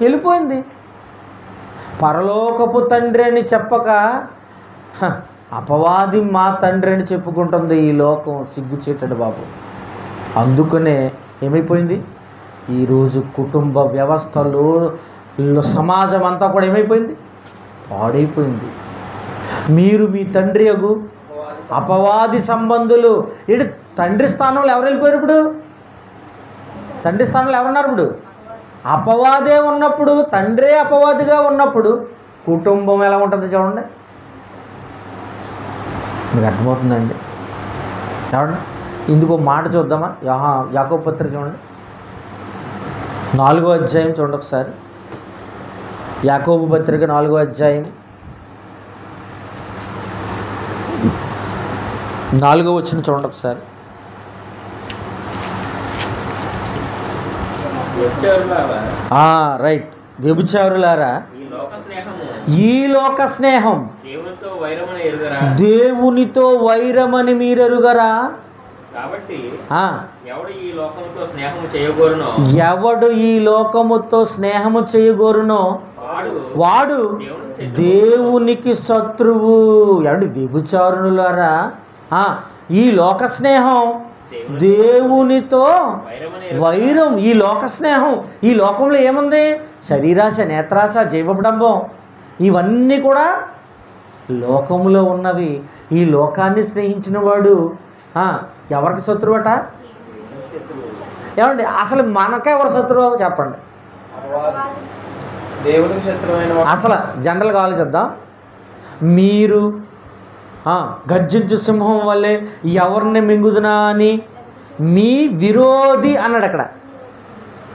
వెళ్ళిపోయింది. పరలోకపు తండ్రి అని చెప్పక అపవాది మా తండ్రి అని చెప్పుకుంటుంది ఈ లోకం. సిగ్గుచేటడు బాబు. అందుకనే ఏమైపోయింది ఈరోజు కుటుంబ వ్యవస్థలు, సమాజం అంతా కూడా ఏమైపోయింది? పాడైపోయింది. మీరు మీ తండ్రి యగు అపవాది సంబంధులు. ఇటు తండ్రి స్థానంలో ఎవరు వెళ్ళిపోయారు? ఇప్పుడు తండ్రి స్థానంలో ఎవరున్నారు? ఇప్పుడు అపవాదే ఉన్నప్పుడు, తండ్రే అపవాదిగా ఉన్నప్పుడు కుటుంబం ఎలా ఉంటుంది చూడండి. మీకు అర్థమవుతుందండి? చూడండి, ఇందుకో మాట చూద్దామా? యాకోబు పత్రిక చూడండి, 4వ అధ్యాయం చూడండి ఒకసారి. యాకోబు పత్రిక 4వ అధ్యాయం 4వ వచనం చూడండి ఒకసారి. రైట్. వ్యభిచారులారా, ఈ లోక స్నేహం దేవునితో వైరమని మీరెరుగరా? ఎవడు ఈ లోకముతో స్నేహము చేయగోరునో వాడు దేవునికి శత్రువు. ఎవడు? వ్యభిచారులారా, ఈ లోక స్నేహం దేవునితో వైరం. ఈ లోక స్నేహం, ఈ లోకంలో ఏముంది? శరీరాశ, నేత్రాశ, జీవడంబం, ఇవన్నీ కూడా లోకంలో ఉన్నవి. ఈ లోకాన్ని స్నేహించిన వాడు ఎవరికి శత్రువు అట? ఏమండి, అసలు మనకెవరు శత్రువు చెప్పండి. అసలు జనరల్గా ఆలోచిద్దాం. మీరు గర్జించు సింహం వల్లే ఎవరిని మింగుదునా అని మీ విరోధి అన్నాడు. అక్కడ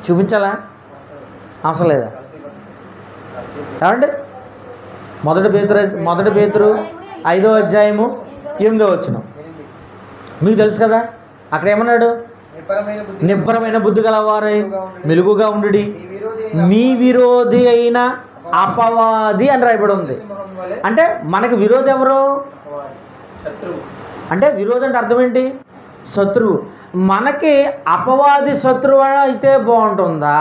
చూపించాలా? అవసరం లేదా? ఏమండి, మొదటి పేతురు 5వ అధ్యాయము 8వ వచనం మీకు తెలుసు కదా. అక్కడ ఏమన్నాడు? నిబ్బరమైన బుద్ధి గలవారై మెలుగుగా ఉండుడి, మీ విరోధి అయిన అపవాది అని రాయబడి ఉంది. అంటే మనకి విరోధి ఎవరు? అంటే విరోధి అంటే అర్థం ఏంటి? శత్రువు. మనకి శత్రువు అయితే బాగుంటుందా?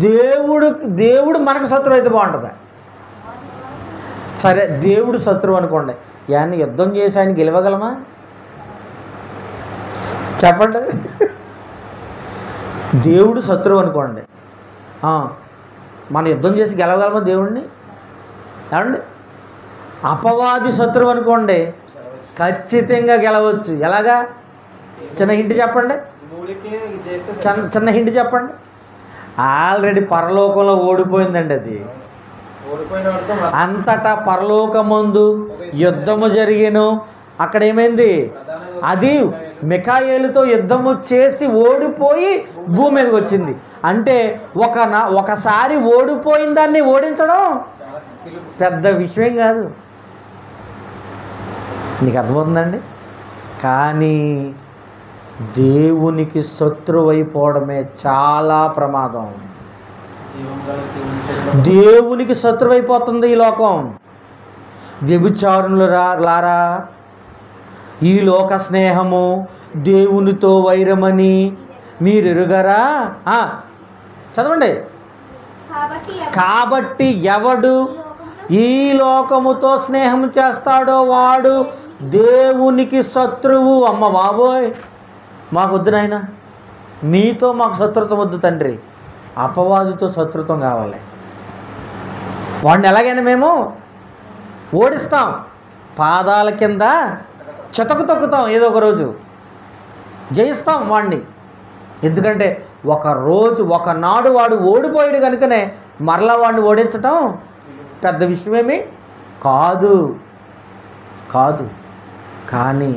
దేవుడు మనకు శత్రువు అయితే బాగుంటుందా? సరే, దేవుడు శత్రువు అనుకోండి, ఆయన యుద్ధం చేసి ఆయన గెలవగలమా చెప్పండి? దేవుడు శత్రువు అనుకోండి, మన యుద్ధం చేసి గెలవగలమా దేవుడిని? ఏమండి, అపవాది శత్రువు అనుకోండి, ఖచ్చితంగా గెలవచ్చు. ఎలాగా? చిన్న హింట్ చెప్పండి. చిన్న హింట్ చెప్పండి. ఆల్రెడీ పరలోకంలో ఓడిపోయిందండి. అది అంతటా పరలోకమందు యుద్ధము జరిగేను. అక్కడ ఏమైంది? అది మిఖాయేలుతో యుద్ధము చేసి ఓడిపోయి భూమి మీదకి వచ్చింది. అంటే ఒకసారి ఓడిపోయిన దాన్ని ఓడించడం పెద్ద విషయం కాదు. నీకు అర్థమవుతుందండి? కానీ దేవునికి శత్రువైపోవడమే చాలా ప్రమాదం. దేవునికి శత్రువైపోతుంది ఈ లోకం. వ్యభిచారులారా, ఈ లోక స్నేహము దేవునితో వైరమని మీరెరుగరా? చదవండి. కాబట్టి ఎవడు ఈ లోకముతో స్నేహం చేస్తాడో వాడు దేవునికి శత్రువు. అమ్మ బాబోయ్, మాకొద్దు నాయన, నీతో మాకు శత్రుత్వం వద్దు తండ్రి, అపవాదితో శత్రుత్వం కావాలి. వాడిని ఎలాగైనా మేము ఓడిస్తాం, పాదాల కింద చెతకు తొక్కుతాం, ఏదో ఒక రోజు జయిస్తాం వాడిని. ఎందుకంటే ఒకనాడు వాడు ఓడిపోయాడు కనుకనే మరలా వాడిని ఓడించటం పెద్ద విషయమేమి కాదు. కానీ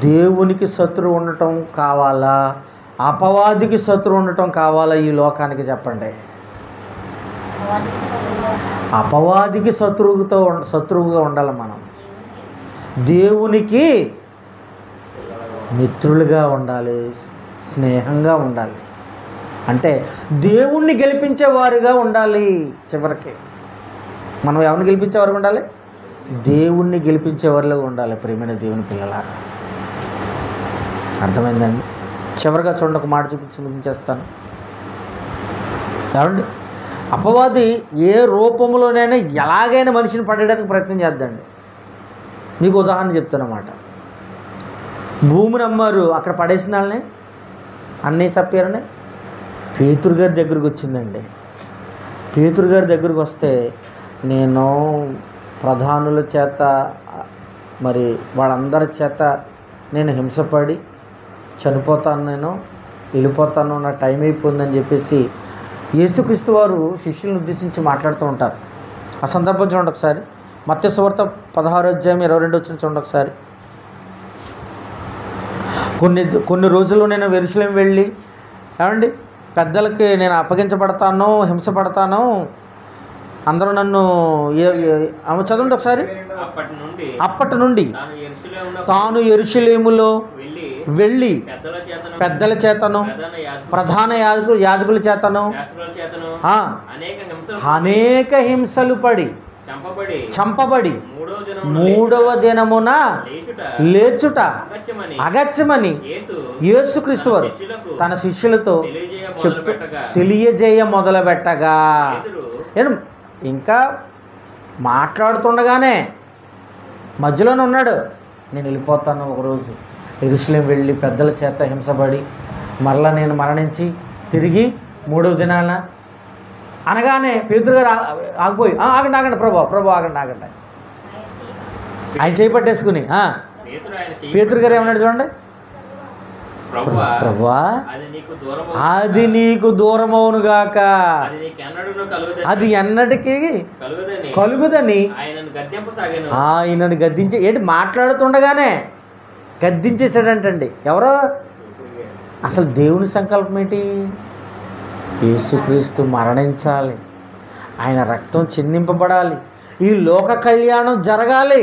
దేవునికి శత్రువు ఉండటం కావాలా, అపవాదికి శత్రువు ఉండటం కావాలా ఈ లోకానికి చెప్పండి? అపవాదికి శత్రువుగా ఉండాలి మనం. దేవునికి మిత్రులుగా ఉండాలి, స్నేహంగా ఉండాలి. అంటే దేవుణ్ణి గెలిపించేవారుగా ఉండాలి. చివరికి మనం ఎవరిని గెలిపించేవారు ఉండాలి? దేవుణ్ణి గెలిపించేవారుగా ఉండాలి. ప్రియమైన దేవుని పిల్లలారా, అర్థమైందండి? చివరిగా చూడండి, ఒక మాట చూపించి ముగించేస్తాను. ఏమండి, అపవాది ఏ రూపంలోనైనా ఎలాగైనా మనిషిని పడేయడానికి ప్రయత్నం చేద్దండి. మీకు ఉదాహరణ చెప్తానమాట. భూమిని అమ్మారు, అక్కడ పడేసిన వాళ్ళని అన్నీ చెప్పారని పేతురు గారి దగ్గరికి వచ్చిందండి. పేతురు గారి దగ్గరికి వస్తే, నేను ప్రధానుల చేత మరి వాళ్ళందరి చేత నేను హింసపడి చనిపోతాను, నేను వెళ్ళిపోతాను, నా టైం అయిపోయిందని చెప్పేసి యేసుక్రీస్తు వారు శిష్యులను ఉద్దేశించి మాట్లాడుతూ ఉంటారు. ఆ సందర్భం చూడండి ఒకసారి. మత్తయి సువార్త 16వ అధ్యాయం 22 వచ్చిన చూడండి ఒకసారి. కొన్ని రోజులు నేను యెరూషలేము వెళ్ళి, ఏమండి, పెద్దలకి నేను అప్పగించబడతాను, హింసపడతాను, అందరూ నన్ను చదవండి ఒకసారి. అప్పటి నుండి తాను యెరూషలేములో వెళ్ళి పెద్దల చేతను ప్రధాన యాజకుల చేతను అనేక హింసలు పడి చంపబడి మూడవ దినమున లేచుట అగత్యమని యేసుక్రీస్తు వారు తన శిష్యులతో చెప్తూ తెలియజేయ మొదలుపెట్టగా, ఇంకా మాట్లాడుతుండగానే మధ్యలోనే ఉన్నాడు, నేను వెళ్ళిపోతాను ఒకరోజు యెరూషలేము వెళ్ళి పెద్దల చేత హింసపడి మరలా నేను మరణించి తిరిగి మూడవ దినాన అనగానే పేతురు గారు ఆగిపోయి, ఆగండి ప్రభు ఆగండి ఆయన చేయి పట్టేసుకుని పేతురు గారు ఏమన్నాడు చూడండి, ప్రభువా అది నీకు దూరమవునుగాక, అది ఎన్నటికీ కలుగుదని ఆయనను గద్దించి, ఏంటి మాట్లాడుతుండగానే గద్దించేసాడంటండి. ఎవరో అసలు దేవుని సంకల్పం ఏంటి? యేసుక్రీస్తు మరణించాలి, ఆయన రక్తం చిందింపబడాలి, ఈ లోక కళ్యాణం జరగాలి,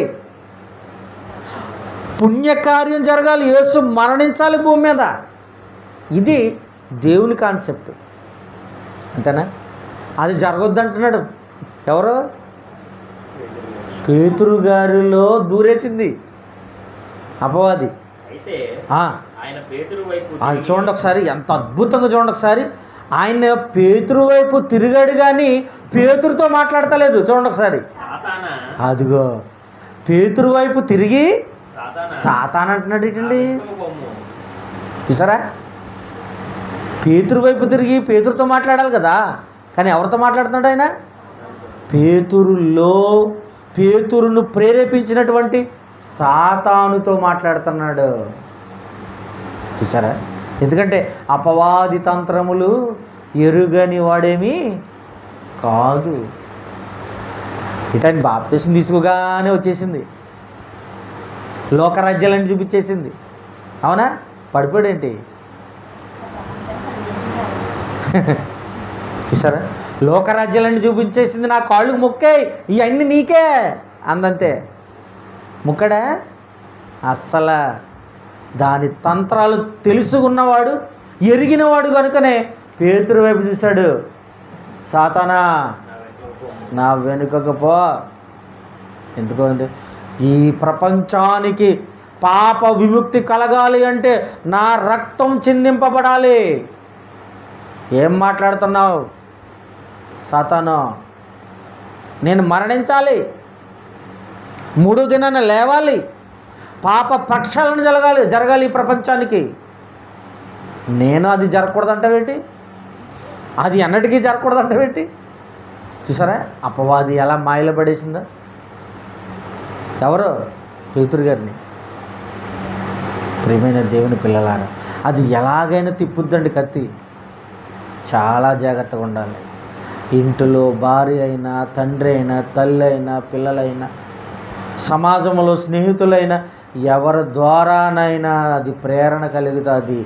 పుణ్యకార్యం జరగాలి, యేసు మరణించాలి భూమి మీద. ఇది దేవుని కాన్సెప్ట్, అంతేనా? అది జరగొద్దంటున్నాడు ఎవరో, పేతురు గారిలో దూరేసింది అపవాది. అది చూడండి ఒకసారి, ఎంత అద్భుతంగా చూడండి ఒకసారి. ఆయన పేతురు వైపు తిరిగాడు కానీ పేతురుతో మాట్లాడతలేదు. చూడండి ఒకసారి, అదిగో పేతురు వైపు తిరిగి సాతాన్ అంటున్నాడు ఏంటండి, చూసారా? పేతురు వైపు తిరిగి పేతురుతో మాట్లాడాలి కదా, కానీ ఎవరితో మాట్లాడుతున్నాడు ఆయన? పేతురును ప్రేరేపించినటువంటి సాతానుతో మాట్లాడుతున్నాడు, చూసారా? ఎందుకంటే అపవాది తంత్రములు ఎరుగని వాడేమీ కాదు. ఇటాన్ని బాప్తిసం తీసుకోగానే వచ్చేసింది, లోకరాజ్యాలని చూపించేసింది. అవునా? పడిపోయాడేంటి చూసారా? లోకరాజ్యాలన్నీ చూపించేసింది, నా కాళ్ళకు మొక్కే, ఇవన్నీ నీకే అందంతే. ముక్కడా? అస్సలు దాని తంత్రాలు తెలుసుకున్నవాడు, ఎరిగినవాడు కనుకనే పేతురు వైపు చూశాడు, సాతానా నా వెనుకకు పో. ఎందుకంటే ఈ ప్రపంచానికి పాప విముక్తి కలగాలి అంటే నా రక్తం చిందింపబడాలి. ఏం మాట్లాడుతున్నావు సాతాను? నేను మరణించాలి, మూడో దినాన లేవాలి, పాప ప్రక్షాళన జరగాలి ఈ ప్రపంచానికి. నేను అది జరగకూడదంటావేంటి? అది ఎన్నటికీ జరగకూడదంటావేంటి? చూసారా అపవాది ఎలా మాయలో పడేసిందో? ఎవరు? పేతురు గారిని. ప్రియమైన దేవుని పిల్లలారా, అది ఎలాగైనా తిప్పుద్దండి కత్తి. చాలా జాగ్రత్తగా ఉండాలి. ఇంటిలో భార్య అయినా, తండ్రి అయినా, తల్లి అయినా, పిల్లలైనా, సమాజంలో స్నేహితులైనా, ఎవరి ద్వారానైనా అది ప్రేరణ కలుగుతుంది.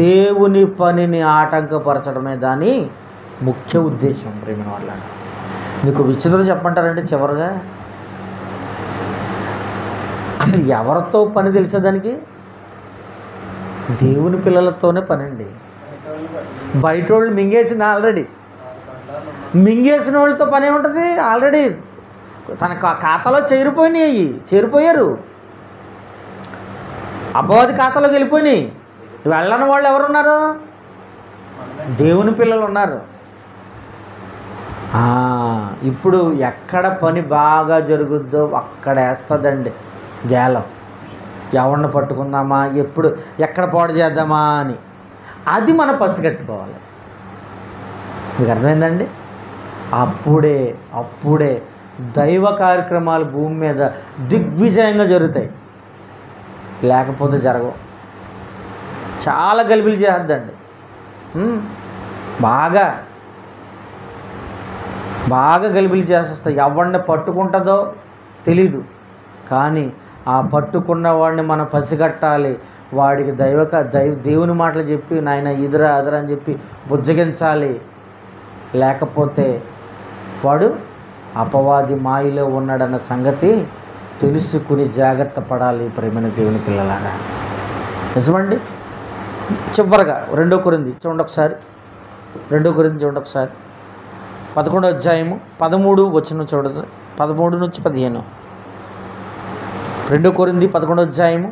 దేవుని పనిని ఆటంకపరచడమే దాని ముఖ్య ఉద్దేశం. ప్రియమైన వాళ్ళ, మీకు విచిత్రం చెప్పంటారంటే చివరిగా అసలు ఎవరితో పని తెలిసేదానికి? దేవుని పిల్లలతోనే పని అండి. బయట వాళ్ళు మింగేసింది ఆల్రెడీ. మింగేసిన వాళ్ళతో పని ఏముంటుంది? ఆల్రెడీ తన ఖాతాలో చేరిపోయారు, అపవాది ఖాతాలోకి వెళ్ళిపోయినాయి. వెళ్ళని వాళ్ళు ఎవరున్నారు? దేవుని పిల్లలు ఉన్నారు. ఇప్పుడు ఎక్కడ పని బాగా జరుగుద్దో అక్కడ వేస్తుందండి గేలం. ఎవరిని పట్టుకుందామా, ఎక్కడ పాడు చేద్దామా అని. అది మనం పసిగట్టుకోవాలి. మీకు అర్థమైందండి? అప్పుడే దైవ కార్యక్రమాలు భూమి మీద దిగ్విజయంగా జరుగుతాయి, లేకపోతే జరగవు. చాలా గలిబిలి చేద్దండి, బాగా గలిబిలి చేసేస్తాయి. ఎవరిని పట్టుకుంటుందో తెలీదు, కానీ ఆ పట్టుకున్న వాడిని మనం పసిగట్టాలి. వాడికి దేవుని మాటలు చెప్పి నాయన ఇదిరా అదరా అని చెప్పి బుజ్జగించాలి. లేకపోతే వాడు అపవాది మాయలో ఉన్నాడన్న సంగతి తెలుసుకుని జాగ్రత్త పడాలి. ప్రేమైన దేవుని పిల్లలారా, నిజమండి. చివరగా 2 కొరింథీ చూడండి ఒకసారి. 2 కొరింథీ చూడండి ఒకసారి. 11వ అధ్యాయము 13 వచనం చూడండి. 13 నుంచి 15. 2 కొరింథీ 11వ అధ్యాయము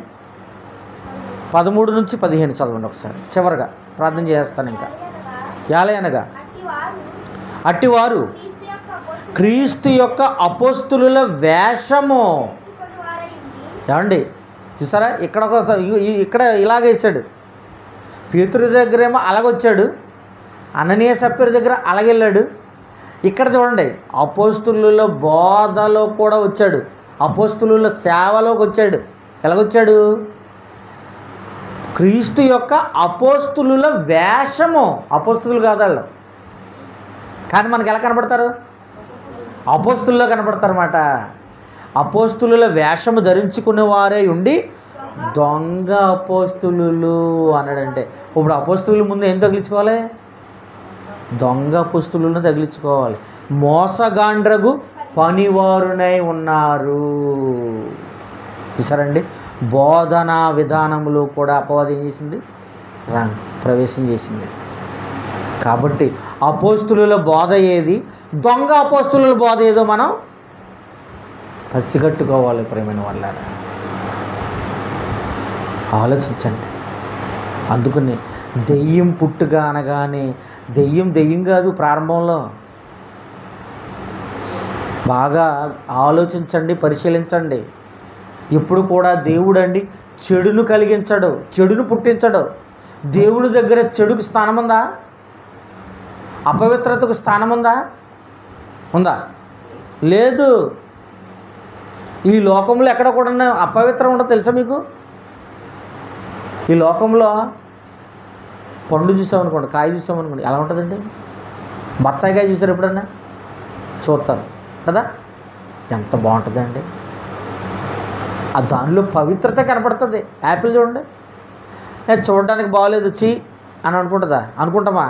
13 నుంచి 15 చదవండి ఒకసారి. చివరగా ప్రార్థన చేస్తాను. ఇంకా యాలయనగా అట్టివారు క్రీస్తు యొక్క అపోస్తులుల వేషము. ఏమండి చూసారా, ఇక్కడ ఇలాగేసాడు. పేతురు దగ్గరేమో అలాగొచ్చాడు, అననీయ సప్పిరి దగ్గర అలాగెళ్ళాడు. ఇక్కడ చూడండి, అపోస్తులుల బోధలో కూడా వచ్చాడు, అపోస్తులుల సేవలోకి వచ్చాడు. ఎలాగొచ్చాడు? క్రీస్తు యొక్క అపోస్తులుల వేషము. అపోస్తులు కాదు వాళ్ళు, కానీ మనకు ఎలా కనపడతారు? అపోస్తుల్లో కనపడతారన్నమాట. అపోస్తులుల వేషము ధరించుకునే వారే ఉండి దొంగ అపోస్తులు అన్నాడంటే, ఇప్పుడు అపోస్తుల ముందు ఏం తగిలించుకోవాలి? దొంగ అపోస్తులను తగిలించుకోవాలి. మోసగాండ్రగు పనివారునై ఉన్నారు. చూసారండి, బోధనా విధానంలో కూడా అపవాదం ఏం చేసింది? ప్రవేశం చేసింది. కాబట్టి అపోస్తులుల బోధ ఏది, దొంగ అపోస్తులుల బోధ ఏదో మనం పసిగట్టుకోవాలి. ప్రేమైన వాళ్ళారా, ఆలోచించండి. అందుకని దెయ్యం పుట్టుక అనగానే దెయ్యం కాదు. ప్రారంభంలో బాగా ఆలోచించండి, పరిశీలించండి. ఎప్పుడు కూడా దేవుడు అండి చెడును కలిగించడు, చెడును పుట్టించడు. దేవుడి దగ్గర చెడుకు స్థానం ఉందా? అపవిత్రతకు స్థానం ఉందా? లేదు. ఈ లోకంలో ఎక్కడ కూడా అపవిత్రం ఉండదు. తెలుసా మీకు? ఈ లోకంలో పండు చూసామనుకోండి, కాయ చూసామనుకోండి, ఎలా ఉంటుందండి? బత్తాయి కాయ చూసారు ఎప్పుడన్నా? చూస్తారు కదా, ఎంత బాగుంటుందండి. ఆ దానిలో పవిత్రత కనపడుతుంది. యాపిల్ చూడండి, చూడడానికి బాగోలేదు చీ అని అనుకుంటామా?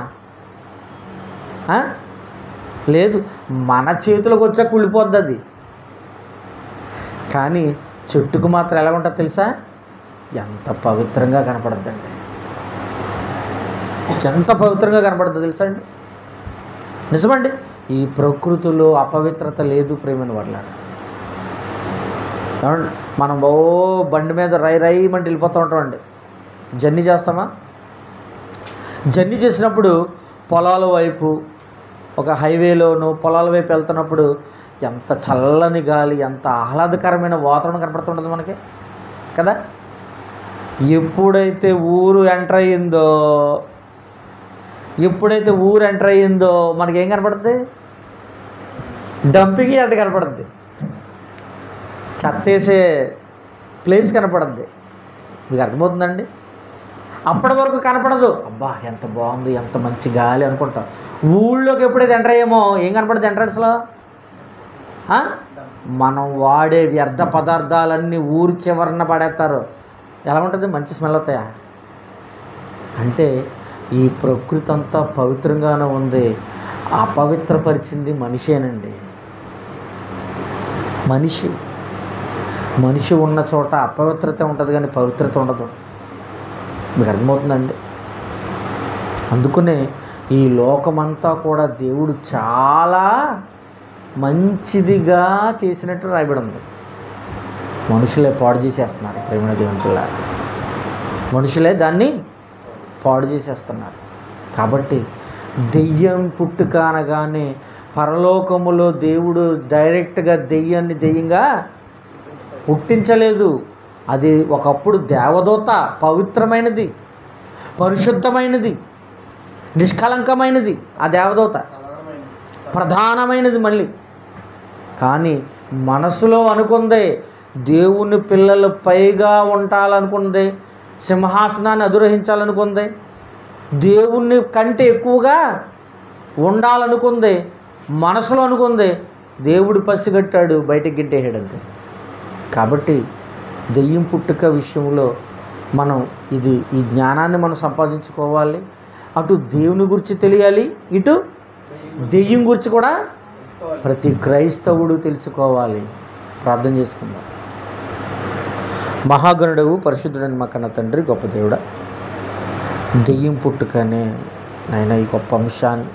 లేదు, మన చేతిలోకి వచ్చా కుళ్ళిపోద్ది అది. కానీ చెట్టుకు మాత్రం ఎలా ఉంటుంది తెలుసా? ఎంత పవిత్రంగా కనపడుద్దండి, ఎంత పవిత్రంగా కనపడుతుంది తెలుసా అండి. నిజమండి, ఈ ప్రకృతిలో అపవిత్రత లేదు ప్రేమని వాళ్ళారు. మనం బండి మీద రైమంటే వెళ్ళిపోతూ ఉంటామండి. జర్నీ చేస్తామా? జర్నీ చేసినప్పుడు పొలాల వైపు, ఒక హైవేలోనూ పొలాల వైపు వెళ్తున్నప్పుడు ఎంత చల్లని గాలి, ఎంత ఆహ్లాదకరమైన వాతావరణం కనపడుతుంటుంది మనకి కదా. ఎప్పుడైతే ఊరు ఎంటర్ అయ్యిందో మనకేం కనపడుతుంది? డంపింగ్ యార్డ్ కనపడుద్ది, చెత్తేసే ప్లేస్ కనపడుద్ది. మీకు అర్థమవుతుందండి? అప్పటి వరకు కనపడదు. అబ్బా ఎంత బాగుంది, ఎంత మంచి గాలి అనుకుంటాం. ఊళ్ళోకి ఎప్పుడైతే ఎంటర్ అయ్యామో ఏం కనపడుతుంది? ఎంట్రన్స్లో మనం వాడే వ్యర్థ పదార్థాలన్నీ ఊరి చివరన పడేస్తారు. ఎలా ఉంటుంది? మంచి స్మెల్ అవుతాయా? అంటే ఈ ప్రకృతి అంతా పవిత్రంగానే ఉంది, అపవిత్రపరిచింది మనిషేనండి. మనిషి ఉన్న చోట అపవిత్రత ఉంటుంది కానీ పవిత్రత ఉండదు. మీకు అర్థమవుతుందండి? అందుకనే ఈ లోకమంతా కూడా దేవుడు చాలా మంచిదిగా చేసినట్టు రాయబడి ఉంది. మనుషులే పాడు చేసేస్తున్నారు ప్రేమ దేవుని పిల్లలు, మనుషులే దాన్ని పాడు చేసేస్తున్నారు. కాబట్టి దెయ్యం పుట్టుక అనగానే పరలోకములో దేవుడు డైరెక్ట్గా దెయ్యాన్ని దెయ్యంగా పుట్టించలేదు. అది ఒకప్పుడు దేవదూత, పవిత్రమైనది, పరిశుద్ధమైనది, నిష్కలంకమైనది. ఆ దేవదూత ప్రధానమైనది మళ్ళీ. కానీ మనసులో అనుకుందే దేవుని పిల్లలు పైగా ఉండాలనుకుంది, సింహాసనాన్ని అధిరోహించాలనుకుంది, దేవుణ్ణి కంటే ఎక్కువగా ఉండాలనుకుంది, మనసులో అనుకుంది. దేవుడు పసిగట్టాడు, బయటికి గిట్టేసాడు అంతే. కాబట్టి దెయ్యం పుట్టుక విషయంలో మనం ఈ జ్ఞానాన్ని మనం సంపాదించుకోవాలి. అటు దేవుని గురించి తెలియాలి, ఇటు దెయ్యం గురించి కూడా ప్రతి క్రైస్తవుడు తెలుసుకోవాలి. ప్రార్థన చేసుకుందాం. మహాగణుడవు పరిశుద్ధుడని మా కన్న తండ్రి, గొప్ప దేవుడా, దెయ్యం పుట్టుకనే నాయన ఈ గొప్ప అంశాన్ని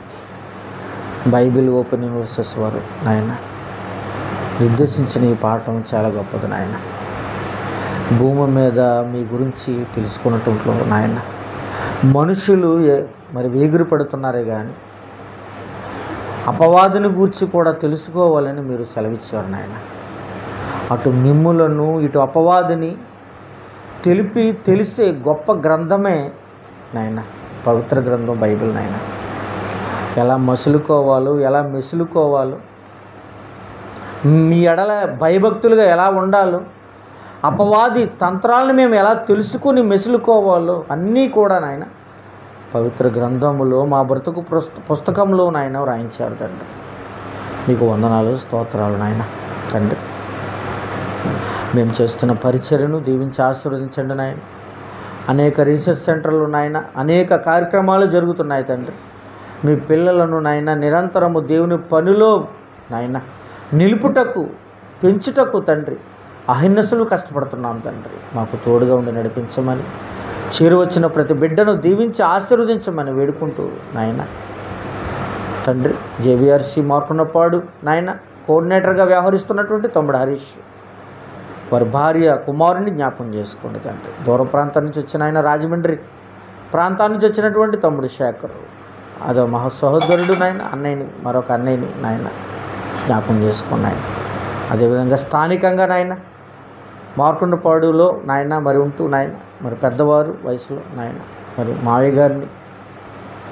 బైబిల్ ఓపెన్ యూనివర్సెస్ వారు నాయన నిర్దేశించిన ఈ పాఠం చాలా గొప్పది నాయన. భూమి మీద మీ గురించి తెలుసుకున్నట్లు నాయన మనుషులు మరి వేగిరి పడుతున్నారే కానీ అపవాదిని గూర్చి కూడా తెలుసుకోవాలని మీరు సెలవిచ్చారు నాయన. అటు మిమ్ములను ఇటు అపవాదిని తెలిసే గొప్ప గ్రంథమే నాయన పవిత్ర గ్రంథం బైబిల్ నాయన. ఎలా మసులుకోవాలో, ఎలా మెసులుకోవాలో, మీ ఎడల భయభక్తులుగా ఎలా ఉండాలో, అపవాది తంత్రాలను మేము ఎలా తెలుసుకుని మెసులుకోవాలో అన్నీ కూడా నాయన పవిత్ర గ్రంథములో మా బ్రతుకు పుస్తకంలో నాయన రాయించారు తండ్రి. మీకు వందనాలు, స్తోత్రాలు నాయన. తండ్రి, మేము చేస్తున్న పరిచర్యను దీవించి ఆశీర్వదించండి నాయన. అనేక రీసెర్చ్ సెంటర్లు నాయన, అనేక కార్యక్రమాలు జరుగుతున్నాయి తండ్రి. మీ పిల్లలను నాయన నిరంతరము దేవుని పనిలో నాయన నిలుపుటకు, పెంచుటకు తండ్రి అహిన్నసులు కష్టపడుతున్నాం తండ్రి. మాకు తోడుగా ఉండి నడిపించమని, చేరువచ్చిన ప్రతి బిడ్డను దీవించి ఆశీర్వదించమని వేడుకుంటూ నాయన తండ్రి, జేబీఆర్సీ మార్కున్నపాడు నాయన కోఆర్డినేటర్గా వ్యవహరిస్తున్నటువంటి తమ్ముడు హరీష్, వారి భార్య కుమారుని జ్ఞాపకం చేసుకోండి తండ్రి. దూర ప్రాంతం నుంచి వచ్చిన ఆయన రాజమండ్రి ప్రాంతాల నుంచి వచ్చినటువంటి తమ్ముడు శేఖర్, అదో మహా సహోదరుడు నాయన, అన్నయ్యని, మరొక అన్నయ్యని నాయన జ్ఞాపకం చేసుకోండి ఆయన. అదేవిధంగా స్థానికంగా నాయన మార్కుండపాడులో నాయన మరి ఉంటూ నాయన మరి పెద్దవారు వయసులో నాయన మరి మావయ్య గారిని,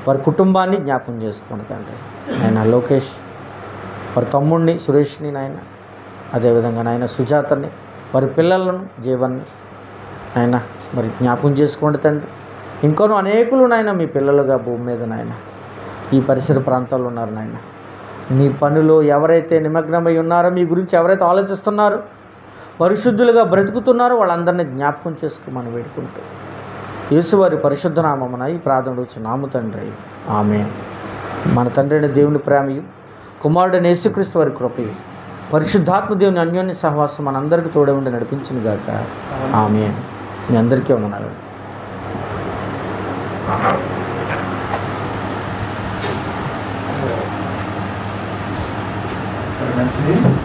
వారి కుటుంబాన్ని జ్ఞాపకం చేసుకోండి తండ్రి. నాయన లోకేష్, వారి తమ్ముడిని సురేష్ని నాయన, అదేవిధంగా నాయన సుజాతని, వారి పిల్లలను జీవన్ని నాయన మరి జ్ఞాపకం చేసుకోండి తండ్రి. ఇంకొను అనేకులు నాయన మీ పిల్లలుగా భూమి మీద నాయన ఈ పరిసర ప్రాంతాల్లో ఉన్నారు నాయన. మీ పనిలో ఎవరైతే నిమగ్నమై ఉన్నారో, మీ గురించి ఎవరైతే ఆలోచిస్తున్నారో, పరిశుద్ధులుగా బ్రతుకుతున్నారో వాళ్ళందరినీ జ్ఞాపకం చేసుకోమని వేడుకుంటూ యేసువారి పరిశుద్ధ నామమున ఈ ప్రార్థన వచ్చున్నాము తండ్రి, ఆమేన్. మన తండ్రి అయిన దేవుని ప్రేమయు, కుమారుడైన యేసుక్రీస్తు వారి కృపయు, పరిశుద్ధాత్మ దేవుని అన్యోన్య సహవాసం మనందరికీ తోడే ఉండి నడిపించును గాక, ఆమేన్. మీ అందరికీ వందనాలు. మంచిది.